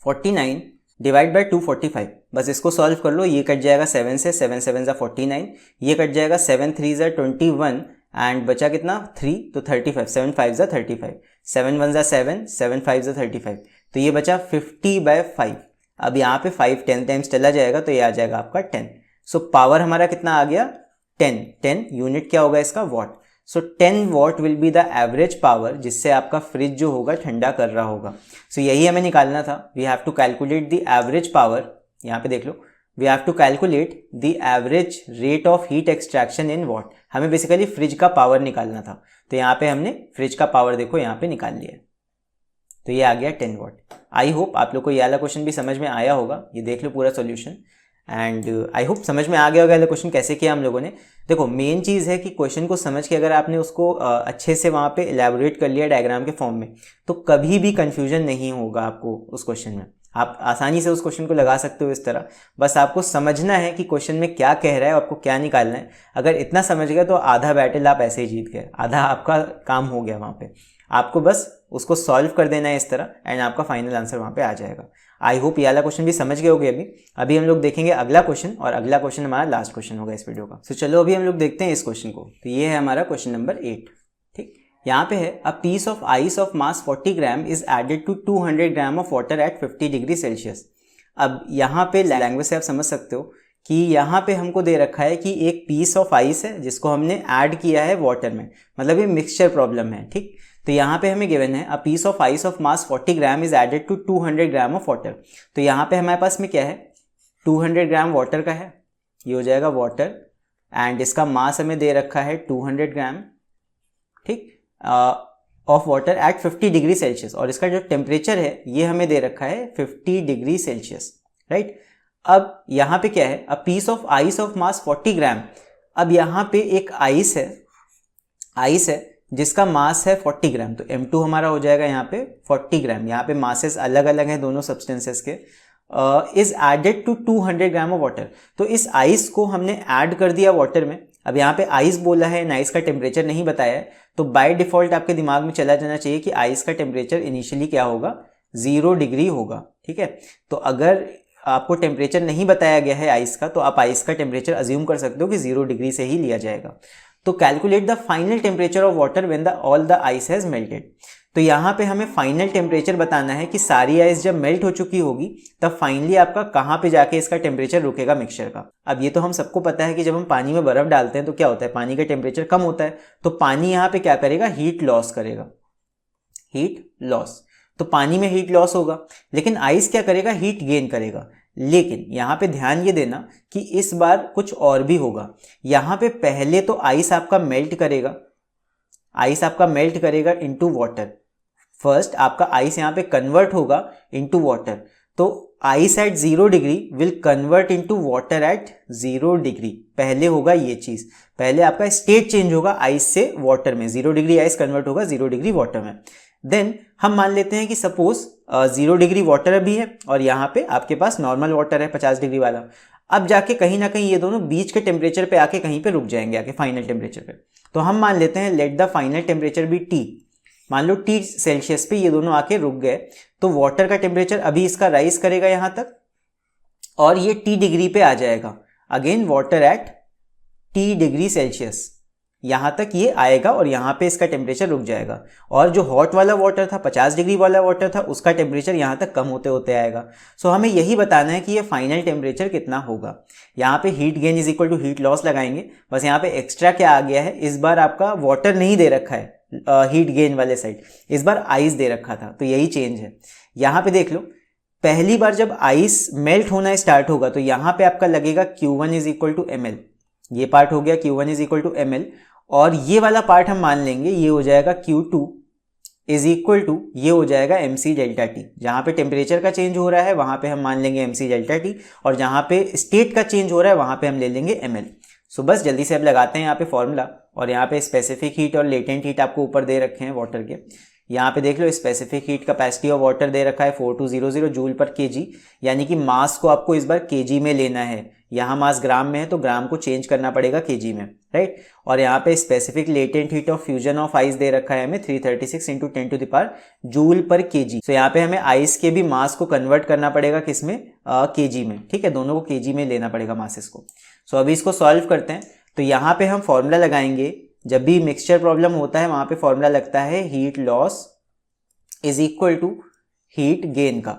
49 डिवाइड बाय 245, बस इसको सॉल्व कर लो, ये कट जाएगा 7 से, 7 7 49, ये कट जाएगा 7 3 21 एंड बचा कितना 3, तो 35, 7 5 35, 7 1 7, 7 5 35, तो ये बचा 50/5। अब यहाँ पे 5 10 टाइम्स चला जाएगा तो ये आ जाएगा आपका 10। सो पावर हमारा कितना आ गया 10 यूनिट क्या होगा इसका what. So 10 what will be the average power जिससे आपका फ्रिज जो होगा ठंडा कर रहा होगा। सो यही हमें निकालना था। We have to calculate the average power, यहाँ पे देख लो, we have to calculate the average rate of heat extraction in watt. हमें बेसिकली फ्रिज का पावर निकालना था, तो यहाँ पे हमने फ्रिज का पावर देखो यहाँ पे निकाल लिया, तो ये आ गया 10 वॉट। आई होप आप लोग को ये वाला क्वेश्चन भी समझ में आया होगा। ये देख लो पूरा सॉल्यूशन एंड आई होप समझ में आ गया होगा क्वेश्चन कैसे किया हम लोगों ने। देखो मेन चीज़ है कि क्वेश्चन को समझ के अगर आपने उसको अच्छे से वहाँ पे एलैबोरेट कर लिया डायग्राम के फॉर्म में, तो कभी भी कन्फ्यूजन नहीं होगा आपको उस क्वेश्चन में। आप आसानी से उस क्वेश्चन को लगा सकते हो इस तरह। बस आपको समझना है कि क्वेश्चन में क्या कह रहा है, आपको क्या निकालना है। अगर इतना समझ गए तो आधा बैटल आप ऐसे ही जीत गए, आधा आपका काम हो गया वहाँ पे। आपको बस उसको सॉल्व कर देना है इस तरह एंड आपका फाइनल आंसर वहाँ पे आ जाएगा। आई होप ये वाला क्वेश्चन भी समझ गए होगे। अभी हम लोग देखेंगे अगला क्वेश्चन, और अगला क्वेश्चन हमारा लास्ट क्वेश्चन होगा इस वीडियो का। तो चलो अभी हम लोग देखते हैं इस क्वेश्चन को। तो ये है हमारा क्वेश्चन नंबर 8। ठीक, यहाँ पे है a piece of ice of mass 40 gram is added to 200 gram of water at 50 degree Celsius. अब यहाँ पे लैंग्वेज से आप समझ सकते हो कि यहाँ पे हमको दे रखा है कि एक पीस ऑफ आइस है जिसको हमने ऐड किया है वाटर में, मतलब ये मिक्सचर प्रॉब्लम है। ठीक, तो यहाँ पे हमें गिवन है a piece of ice of mass 40 gram is added to 200 gram of water. तो यहाँ पे हमारे पास में क्या है, 200 ग्राम वाटर का है, ये हो जाएगा वाटर, एंड इसका मास हमें दे रखा है 200 ग्राम, ठीक, of water at 50 degree Celsius, और इसका जो टेम्परेचर है ये हमें दे रखा है 50 डिग्री सेल्सियस, राइट। अब यहाँ पे क्या है, a piece of ice of mass 40 gram. अब यहाँ पे एक आइस है जिसका मास है 40 ग्राम, तो M2 हमारा हो जाएगा यहाँ पे 40 ग्राम। यहाँ पे मासेस अलग अलग हैं दोनों सब्सटेंसेस के, is added to 200 gram of water. तो इस आइस को हमने ऐड कर दिया वाटर में। अब यहाँ पे आइस बोला है, आइस का टेम्परेचर नहीं बताया है, तो बाय डिफॉल्ट आपके दिमाग में चला जाना चाहिए कि आइस का टेम्परेचर इनिशियली क्या होगा, 0 डिग्री होगा। ठीक है, तो अगर आपको टेम्परेचर नहीं बताया गया है आइस का, तो आप आइस का टेम्परेचर अज्यूम कर सकते हो कि 0 डिग्री से ही लिया जाएगा। तो calculate the final temperature of water when all the ice has melted. तो यहाँ पे हमें फाइनल टेम्परेचर बताना है कि सारी आइस जब मेल्ट हो चुकी होगी तब फाइनली आपका कहाँ पे जाके इसका टेम्परेचर रुकेगा मिक्सचर का। अब ये तो हम सबको पता है कि जब हम पानी में बर्फ डालते हैं तो क्या होता है, पानी का टेम्परेचर कम होता है, तो पानी यहाँ पे क्या करेगा, हीट लॉस करेगा, हीट लॉस। तो पानी में हीट लॉस होगा, लेकिन आइस क्या करेगा, हीट गेन करेगा। लेकिन यहाँ पे ध्यान ये देना कि इस बार कुछ और भी होगा। यहाँ पे पहले तो आइस आपका मेल्ट करेगा, आइस आपका मेल्ट करेगा इनटू वाटर। फर्स्ट आपका आइस यहाँ पे कन्वर्ट होगा इनटू वाटर। तो ice eight 0 degree will convert into water at 0 degree. पहले होगा ये चीज, पहले आपका स्टेट चेंज होगा आइस से वाटर में। 0 डिग्री आइस कन्वर्ट होगा 0 डिग्री वाटर में। देन हम मान लेते हैं कि सपोज 0 डिग्री वाटर अभी है और यहाँ पे आपके पास नॉर्मल वाटर है 50 डिग्री वाला। अब जाके कहीं ना कहीं ये दोनों बीच के टेम्परेचर पे आके कहीं पे रुक जाएंगे, आके फाइनल टेम्परेचर पे। तो हम मान लेते हैं let the final temperature be T। मान लो T सेल्सियस पे ये दोनों आके रुक गए, तो वाटर का टेम्परेचर अभी इसका राइज करेगा यहाँ तक और ये T डिग्री पे आ जाएगा। Again water at T degree Celsius यहाँ तक ये आएगा और यहाँ पे इसका टेम्परेचर रुक जाएगा। और जो हॉट वाला वाटर था, 50 डिग्री वाला वाटर था, उसका टेम्परेचर यहाँ तक कम होते होते आएगा। सो हमें यही बताना है कि ये फाइनल टेम्परेचर कितना होगा। यहाँ पे heat gain is equal to heat loss लगाएंगे। बस यहाँ पे एक्स्ट्रा क्या आ गया है, इस बार आपका वाटर नहीं दे रखा है हीट गेन वाले साइड, इस बार आइस दे रखा था, तो यही चेंज है। यहाँ पे देख लो, पहली बार जब आइस मेल्ट होना स्टार्ट होगा तो यहाँ पे आपका लगेगा Q1 is equal to ml। ये पार्ट हो गया Q1 is equal to ml और ये वाला पार्ट हम मान लेंगे ये हो जाएगा Q2 इज इक्वल टू, ये हो जाएगा MC डेल्टा T। जहाँ पे टेम्परेचर का चेंज हो रहा है वहाँ पे हम मान लेंगे MC डेल्टा T और जहाँ पे स्टेट का चेंज हो रहा है वहाँ पे हम ले लेंगे ml। सो बस जल्दी से अब लगाते हैं यहाँ पे फॉर्मूला और यहाँ पे स्पेसिफिक हीट और लेटेंट हीट आपको ऊपर दे रखे हैं वाटर के। यहाँ पे देख लो specific heat capacity of water दे रखा है 4200 जूल पर केजी, यानी कि मास को आपको इस बार केजी में लेना है। यहाँ मास ग्राम में है तो ग्राम को चेंज करना पड़ेगा केजी में, राइट। और यहाँ पे specific latent heat of fusion of ice दे रखा है हमें 336 into 10 to the power joule per KG. So यहाँ पे हमें आइस के भी मास को कन्वर्ट करना पड़ेगा किसमें, केजी में, ठीक है। दोनों को केजी में लेना पड़ेगा मासेस को। सो अभी इसको सॉल्व करते हैं। तो यहाँ पे हम फॉर्मूला लगाएंगे, जब भी मिक्सचर प्रॉब्लम होता है वहां पे फॉर्मूला लगता है heat loss is equal to heat gain का।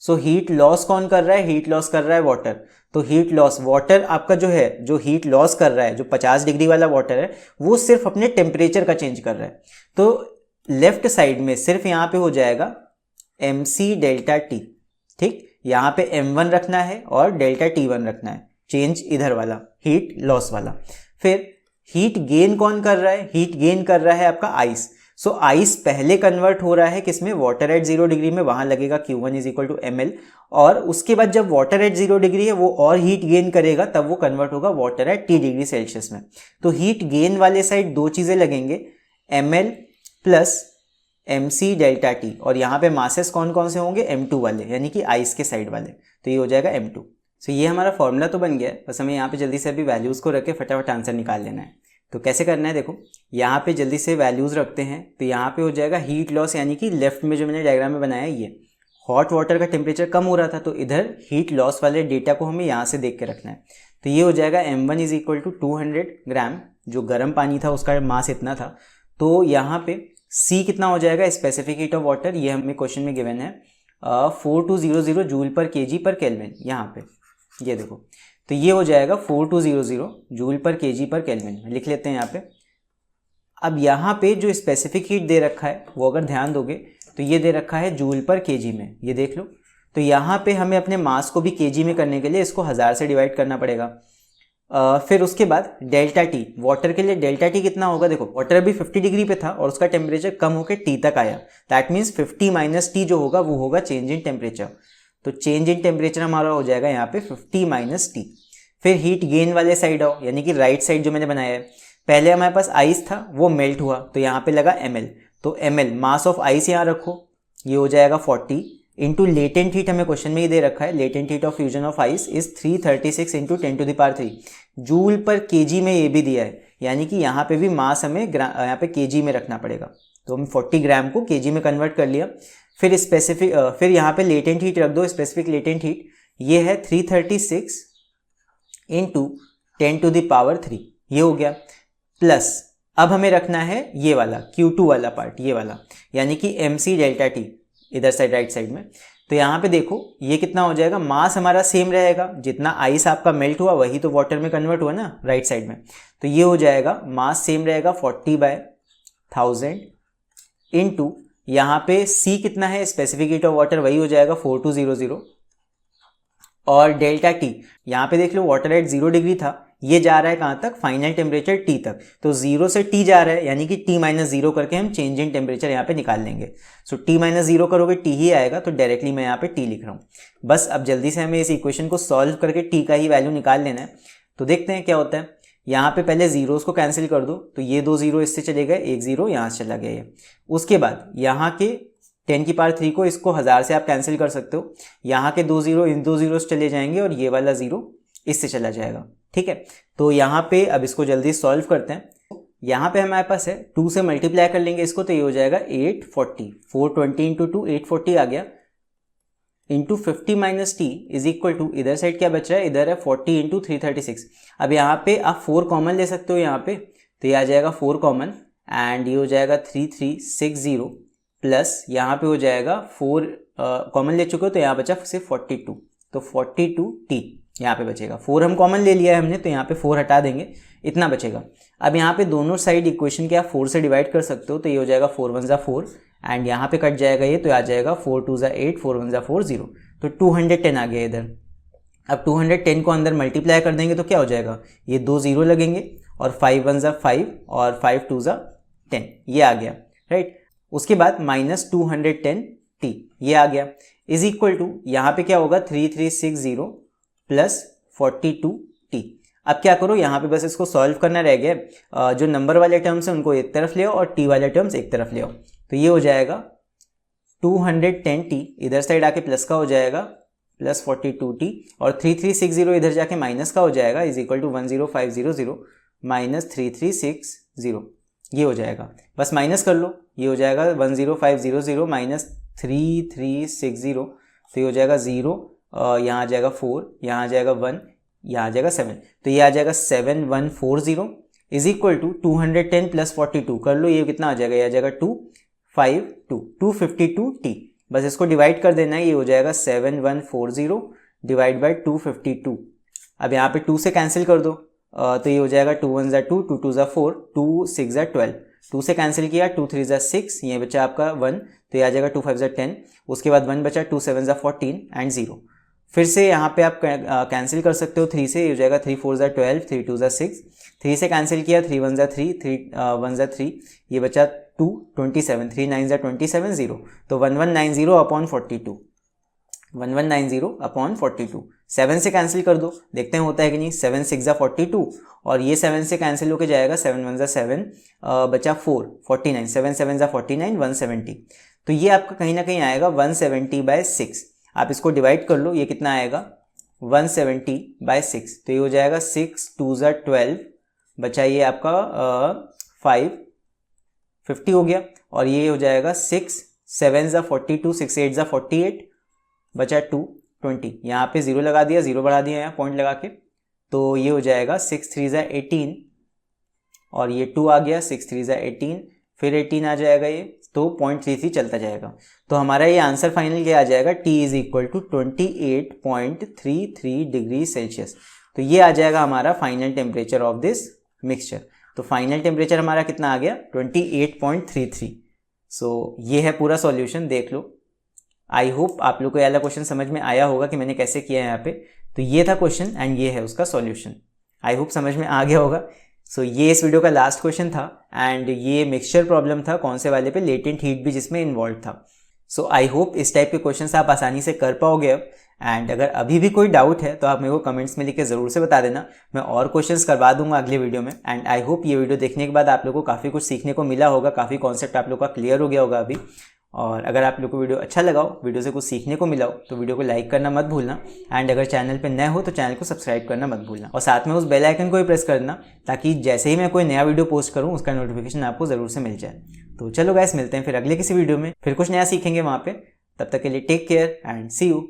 सो हीट लॉस कौन कर रहा है, हीट लॉस कर रहा है वाटर। तो हीट लॉस वाटर आपका जो है, जो हीट लॉस कर रहा है, जो 50 डिग्री वाला वाटर है, वो सिर्फ अपने टेम्परेचर का चेंज कर रहा है। तो लेफ्ट साइड में सिर्फ यहाँ पे हो जाएगा MC डेल्टा T, ठीक। यहाँ पे M1 रखना है और डेल्टा T1 रखना है, चेंज इधर वाला हीट लॉस वाला। फिर हीट गेन कौन कर रहा है, हीट गेन कर रहा है आपका आइस। सो आइस पहले कन्वर्ट हो रहा है किसमें, वाटर एट 0 डिग्री में, वहां लगेगा Q1 is equal to ml। और उसके बाद जब वाटर एट 0 डिग्री है वो और हीट गेन करेगा, तब वो कन्वर्ट होगा water at T degree Celsius में। तो हीट गेन वाले साइड दो चीजें लगेंगे, ml plus MC delta T। और यहाँ पे मासेस कौन कौन से होंगे, M2 वाले, यानी कि आइस के साइड वाले। तो ये हो जाएगा M2। सो ये हमारा फॉर्मूला तो बन गया है, बस हमें यहाँ पे जल्दी से अभी वैल्यूज को रख के फटाफट आंसर निकाल लेना है। तो कैसे करना है, देखो यहाँ पे जल्दी से वैल्यूज रखते हैं। तो यहाँ पे हो जाएगा हीट लॉस, यानी कि लेफ्ट में जो मैंने डायग्राम में बनाया ये हॉट वाटर का टेम्परेचर कम हो रहा था, तो इधर हीट लॉस वाले डेटा को हमें यहाँ से देख के रखना है। तो ये हो जाएगा M1 इज इक्वल टू 200 ग्राम, जो गर्म पानी था उसका मास इतना था। तो यहाँ पे C कितना हो जाएगा, स्पेसिफिक हीट ऑफ वाटर, ये हमें क्वेश्चन में गिवन है 4200 joule per KG per kelvin. यहाँ पे ये देखो, तो ये हो जाएगा 4200 joule per KG per kelvin, लिख लेते हैं यहाँ पे। अब यहाँ पे जो स्पेसिफिक हीट दे रखा है वो अगर ध्यान दोगे तो ये दे रखा है जूल पर केजी में, ये देख लो। तो यहाँ पे हमें अपने मास को भी केजी में करने के लिए इसको 1000 से डिवाइड करना पड़ेगा। फिर उसके बाद डेल्टा T, वाटर के लिए डेल्टा T कितना होगा, देखो वाटर अभी 50 डिग्री पे था और उसका टेम्परेचर कम होकर T तक आया। दैट मीन्स 50 माइनस T जो होगा वो होगा चेंज इन टेम्परेचर। तो चेंज इन टेम्परेचर हमारा हो जाएगा यहाँ पे 50 माइनस T। फिर हीट गेन वाले साइड आओ, यानी कि राइट साइड जो मैंने बनाया है, पहले हमारे पास आइस था वो मेल्ट हुआ, तो यहाँ पे लगा ml। तो ml मास ऑफ आइस यहाँ रखो, ये हो जाएगा 40 इंटू लेटेंट हीट, हमें क्वेश्चन में ही दे रखा है latent heat of fusion of ice is 336 into 10⁻³ joule per KG में ये भी दिया है, यानी कि यहाँ पे भी मास हमें यहाँ पे केजी में रखना पड़ेगा। तो हम 40 ग्राम को केजी में कन्वर्ट कर लिया। फिर स्पेसिफिक फिर यहाँ पे लेटेंट हीट रख दो, स्पेसिफिक लेटेंट हीट ये है 336 इंटू 10⁻³ ये हो गया। प्लस अब हमें रखना है ये वाला Q2 वाला पार्ट, ये वाला, यानी कि mc डेल्टा टी इधर साइड राइट साइड में। तो यहाँ पे देखो ये कितना हो जाएगा, मास हमारा सेम रहेगा, जितना आइस आपका मेल्ट हुआ वही तो वाटर में कन्वर्ट हुआ ना राइट साइड में। तो ये हो जाएगा मास सेम रहेगा 40/1000 इंटू यहाँ पे C कितना है, स्पेसिफिक हीट ऑफ वाटर वही हो जाएगा 4200, और डेल्टा टी यहाँ पे देख लो वाटर एट 0 डिग्री था, ये जा रहा है कहाँ तक, फाइनल टेम्परेचर T तक। तो 0 से T जा रहा है, यानी कि T-0 करके हम चेंज इन टेम्परेचर यहाँ पे निकाल लेंगे। सो T-0 करोगे T ही आएगा, तो डायरेक्टली मैं यहाँ पे T लिख रहा हूँ। बस अब जल्दी से हमें इस इक्वेशन को सॉल्व करके T का ही वैल्यू निकाल लेना है। तो देखते हैं क्या होता है। यहाँ पे पहले जीरोस को कैंसिल कर दो, तो ये 2 0 इससे चले गए, 1 0 यहाँ से चला गया ये। उसके बाद यहाँ के 10⁻³ को, इसको 1000 से आप कैंसिल कर सकते हो। यहाँ के 2 0 इन 2 0 चले जाएंगे और ये वाला 0 इससे चला जाएगा, ठीक है। तो यहाँ पे अब इसको जल्दी सॉल्व करते हैं। यहाँ पे हमारे पास है 2 से मल्टीप्लाई कर लेंगे इसको, तो ये हो जाएगा 840, 420 इंटू 2 840 आ गया, into 50 - T is equal to, इधर साइड क्या बच रहा है, इधर है 40 इंटू 336। अब यहाँ पे आप 4 कॉमन ले सकते हो यहाँ पे, तो ये आ जाएगा 4 कॉमन, एंड ये हो जाएगा 3360 प्लस यहाँ पे हो जाएगा 4 कॉमन ले चुके हो, तो यहाँ बचा सिर्फ 42, तो 42T यहाँ पे बचेगा। 4 हम कॉमन ले लिया है हमने, तो यहाँ पे 4 हटा देंगे, इतना बचेगा। अब यहाँ पे दोनों साइड इक्वेशन के आप 4 से डिवाइड कर सकते हो, तो ये हो जाएगा 4 1 4, एंड यहाँ पे कट जाएगा ये, तो आ जाएगा 4 2 8, 4 1 4 0, तो 210 आ गया इधर। अब 210 को अंदर मल्टीप्लाई कर देंगे तो क्या हो जाएगा, ये 2 0 लगेंगे, और 5 1 5 और 5 2 10, ये आ गया, राइट। उसके बाद -210T ये आ गया, इज इक्वल टू यहाँ पे क्या होगा 3360 प्लस 42T। अब क्या करो, यहाँ पे बस इसको सॉल्व करना रह गया। जो नंबर वाले टर्म्स हैं उनको एक तरफ ले आओ और T वाले टर्म्स एक तरफ ले आओ, तो ये हो जाएगा 210T, इधर साइड आके प्लस का हो जाएगा प्लस 42T, और 3360 इधर जाके माइनस का हो जाएगा, इज इक्वल टू 10500 माइनस 3360, ये हो जाएगा। बस माइनस कर लो, ये हो जाएगा 10500 माइनस 3360, तो ये हो जाएगा 0, यहाँ आ जाएगा 4, यहाँ आ जाएगा 1, यहाँ आ जाएगा 7, तो ये आ जाएगा 7140 इज इक्वल टू 210 प्लस 42 कर लो, ये कितना आ जाएगा, ये आ जाएगा 252T। बस इसको डिवाइड कर देना है, ये हो जाएगा 7140 डिवाइड बाई 252। अब यहाँ पे 2 से कैंसिल कर दो, तो ये हो जाएगा 2 1 2, 2 2 4, 2 6 12, 2 से कैंसिल किया, 2 3 6, ये बचा आपका 1, तो ये आ जाएगा 2 5 10, उसके बाद 1 बचा, 2 7 14 एंड 0। फिर से यहाँ पे आप कैंसिल कर सकते हो 3 से, ये हो जाएगा 3 4 12, 3 2 6, 3 से कैंसिल किया, 3 1 3, 3 1 3, ये बचा 2 27, 3 9 27 0, तो 1190 अपॉन 42, 1190 अपॉन 42। 7 से कैंसिल कर दो, देखते हैं होता है कि नहीं। 7 6 42, और ये 7 से कैंसिल होके जाएगा, 7 1 7, बचा 4 49, 7 7 49, 170, तो ये आपका कहीं ना कहीं आएगा 170/6। आप इसको डिवाइड कर लो, ये कितना आएगा 170/6, तो ये हो जाएगा 6 2 12, बचा ये आपका 550 हो गया, और ये हो जाएगा 6 7 42, 6 8 48, बचा 2 20, यहाँ पे 0 लगा दिया, 0 बढ़ा दिया यहाँ पॉइंट लगा के, तो ये हो जाएगा 6 3 18, और ये 2 आ गया, 6 3 18, फिर 18 आ जाएगा ये, तो 0.33 चलता जाएगा। तो हमारा ये आंसर फाइनल क्या आ जाएगा, T is equal to 28.33 degree Celsius. तो ये आ जाएगा हमारा final temperature of this mixture. तो फाइनल टेम्परेचर हमारा कितना आ गया 28.33। सो ये है पूरा सॉल्यूशन, देख लो। आई होप आप लोग को ये वाला क्वेश्चन समझ में आया होगा कि मैंने कैसे किया है यहाँ पे। तो ये था क्वेश्चन एंड ये है उसका सॉल्यूशन। आई होप समझ में आ गया होगा। सो ये इस वीडियो का लास्ट क्वेश्चन था एंड ये मिक्सचर प्रॉब्लम था, कौन से वाले पे, लेटेंट हीट भी जिसमें इन्वॉल्व था। सो आई होप इस टाइप के क्वेश्चंस आप आसानी से कर पाओगे अब। एंड अगर अभी भी कोई डाउट है तो आप मेरे को कमेंट्स में लिख के ज़रूर से बता देना, मैं और क्वेश्चंस करवा दूंगा अगले वीडियो में। एंड आई होप ये वीडियो देखने के बाद आप लोगों को काफ़ी कुछ सीखने को मिला होगा, काफ़ी कॉन्सेप्ट आप लोगों का क्लियर हो गया होगा अभी। और अगर आप लोग को वीडियो अच्छा लगा हो, वीडियो से कुछ सीखने को मिला हो, तो वीडियो को लाइक करना मत भूलना। एंड अगर चैनल पे नए हो तो चैनल को सब्सक्राइब करना मत भूलना, और साथ में उस बेल आइकन को भी प्रेस करना, ताकि जैसे ही मैं कोई नया वीडियो पोस्ट करूँ उसका नोटिफिकेशन आपको ज़रूर से मिल जाए। तो चलो गाइस, मिलते हैं फिर अगले किसी वीडियो में, फिर कुछ नया सीखेंगे वहाँ पे। तब तक के लिए take care and see you.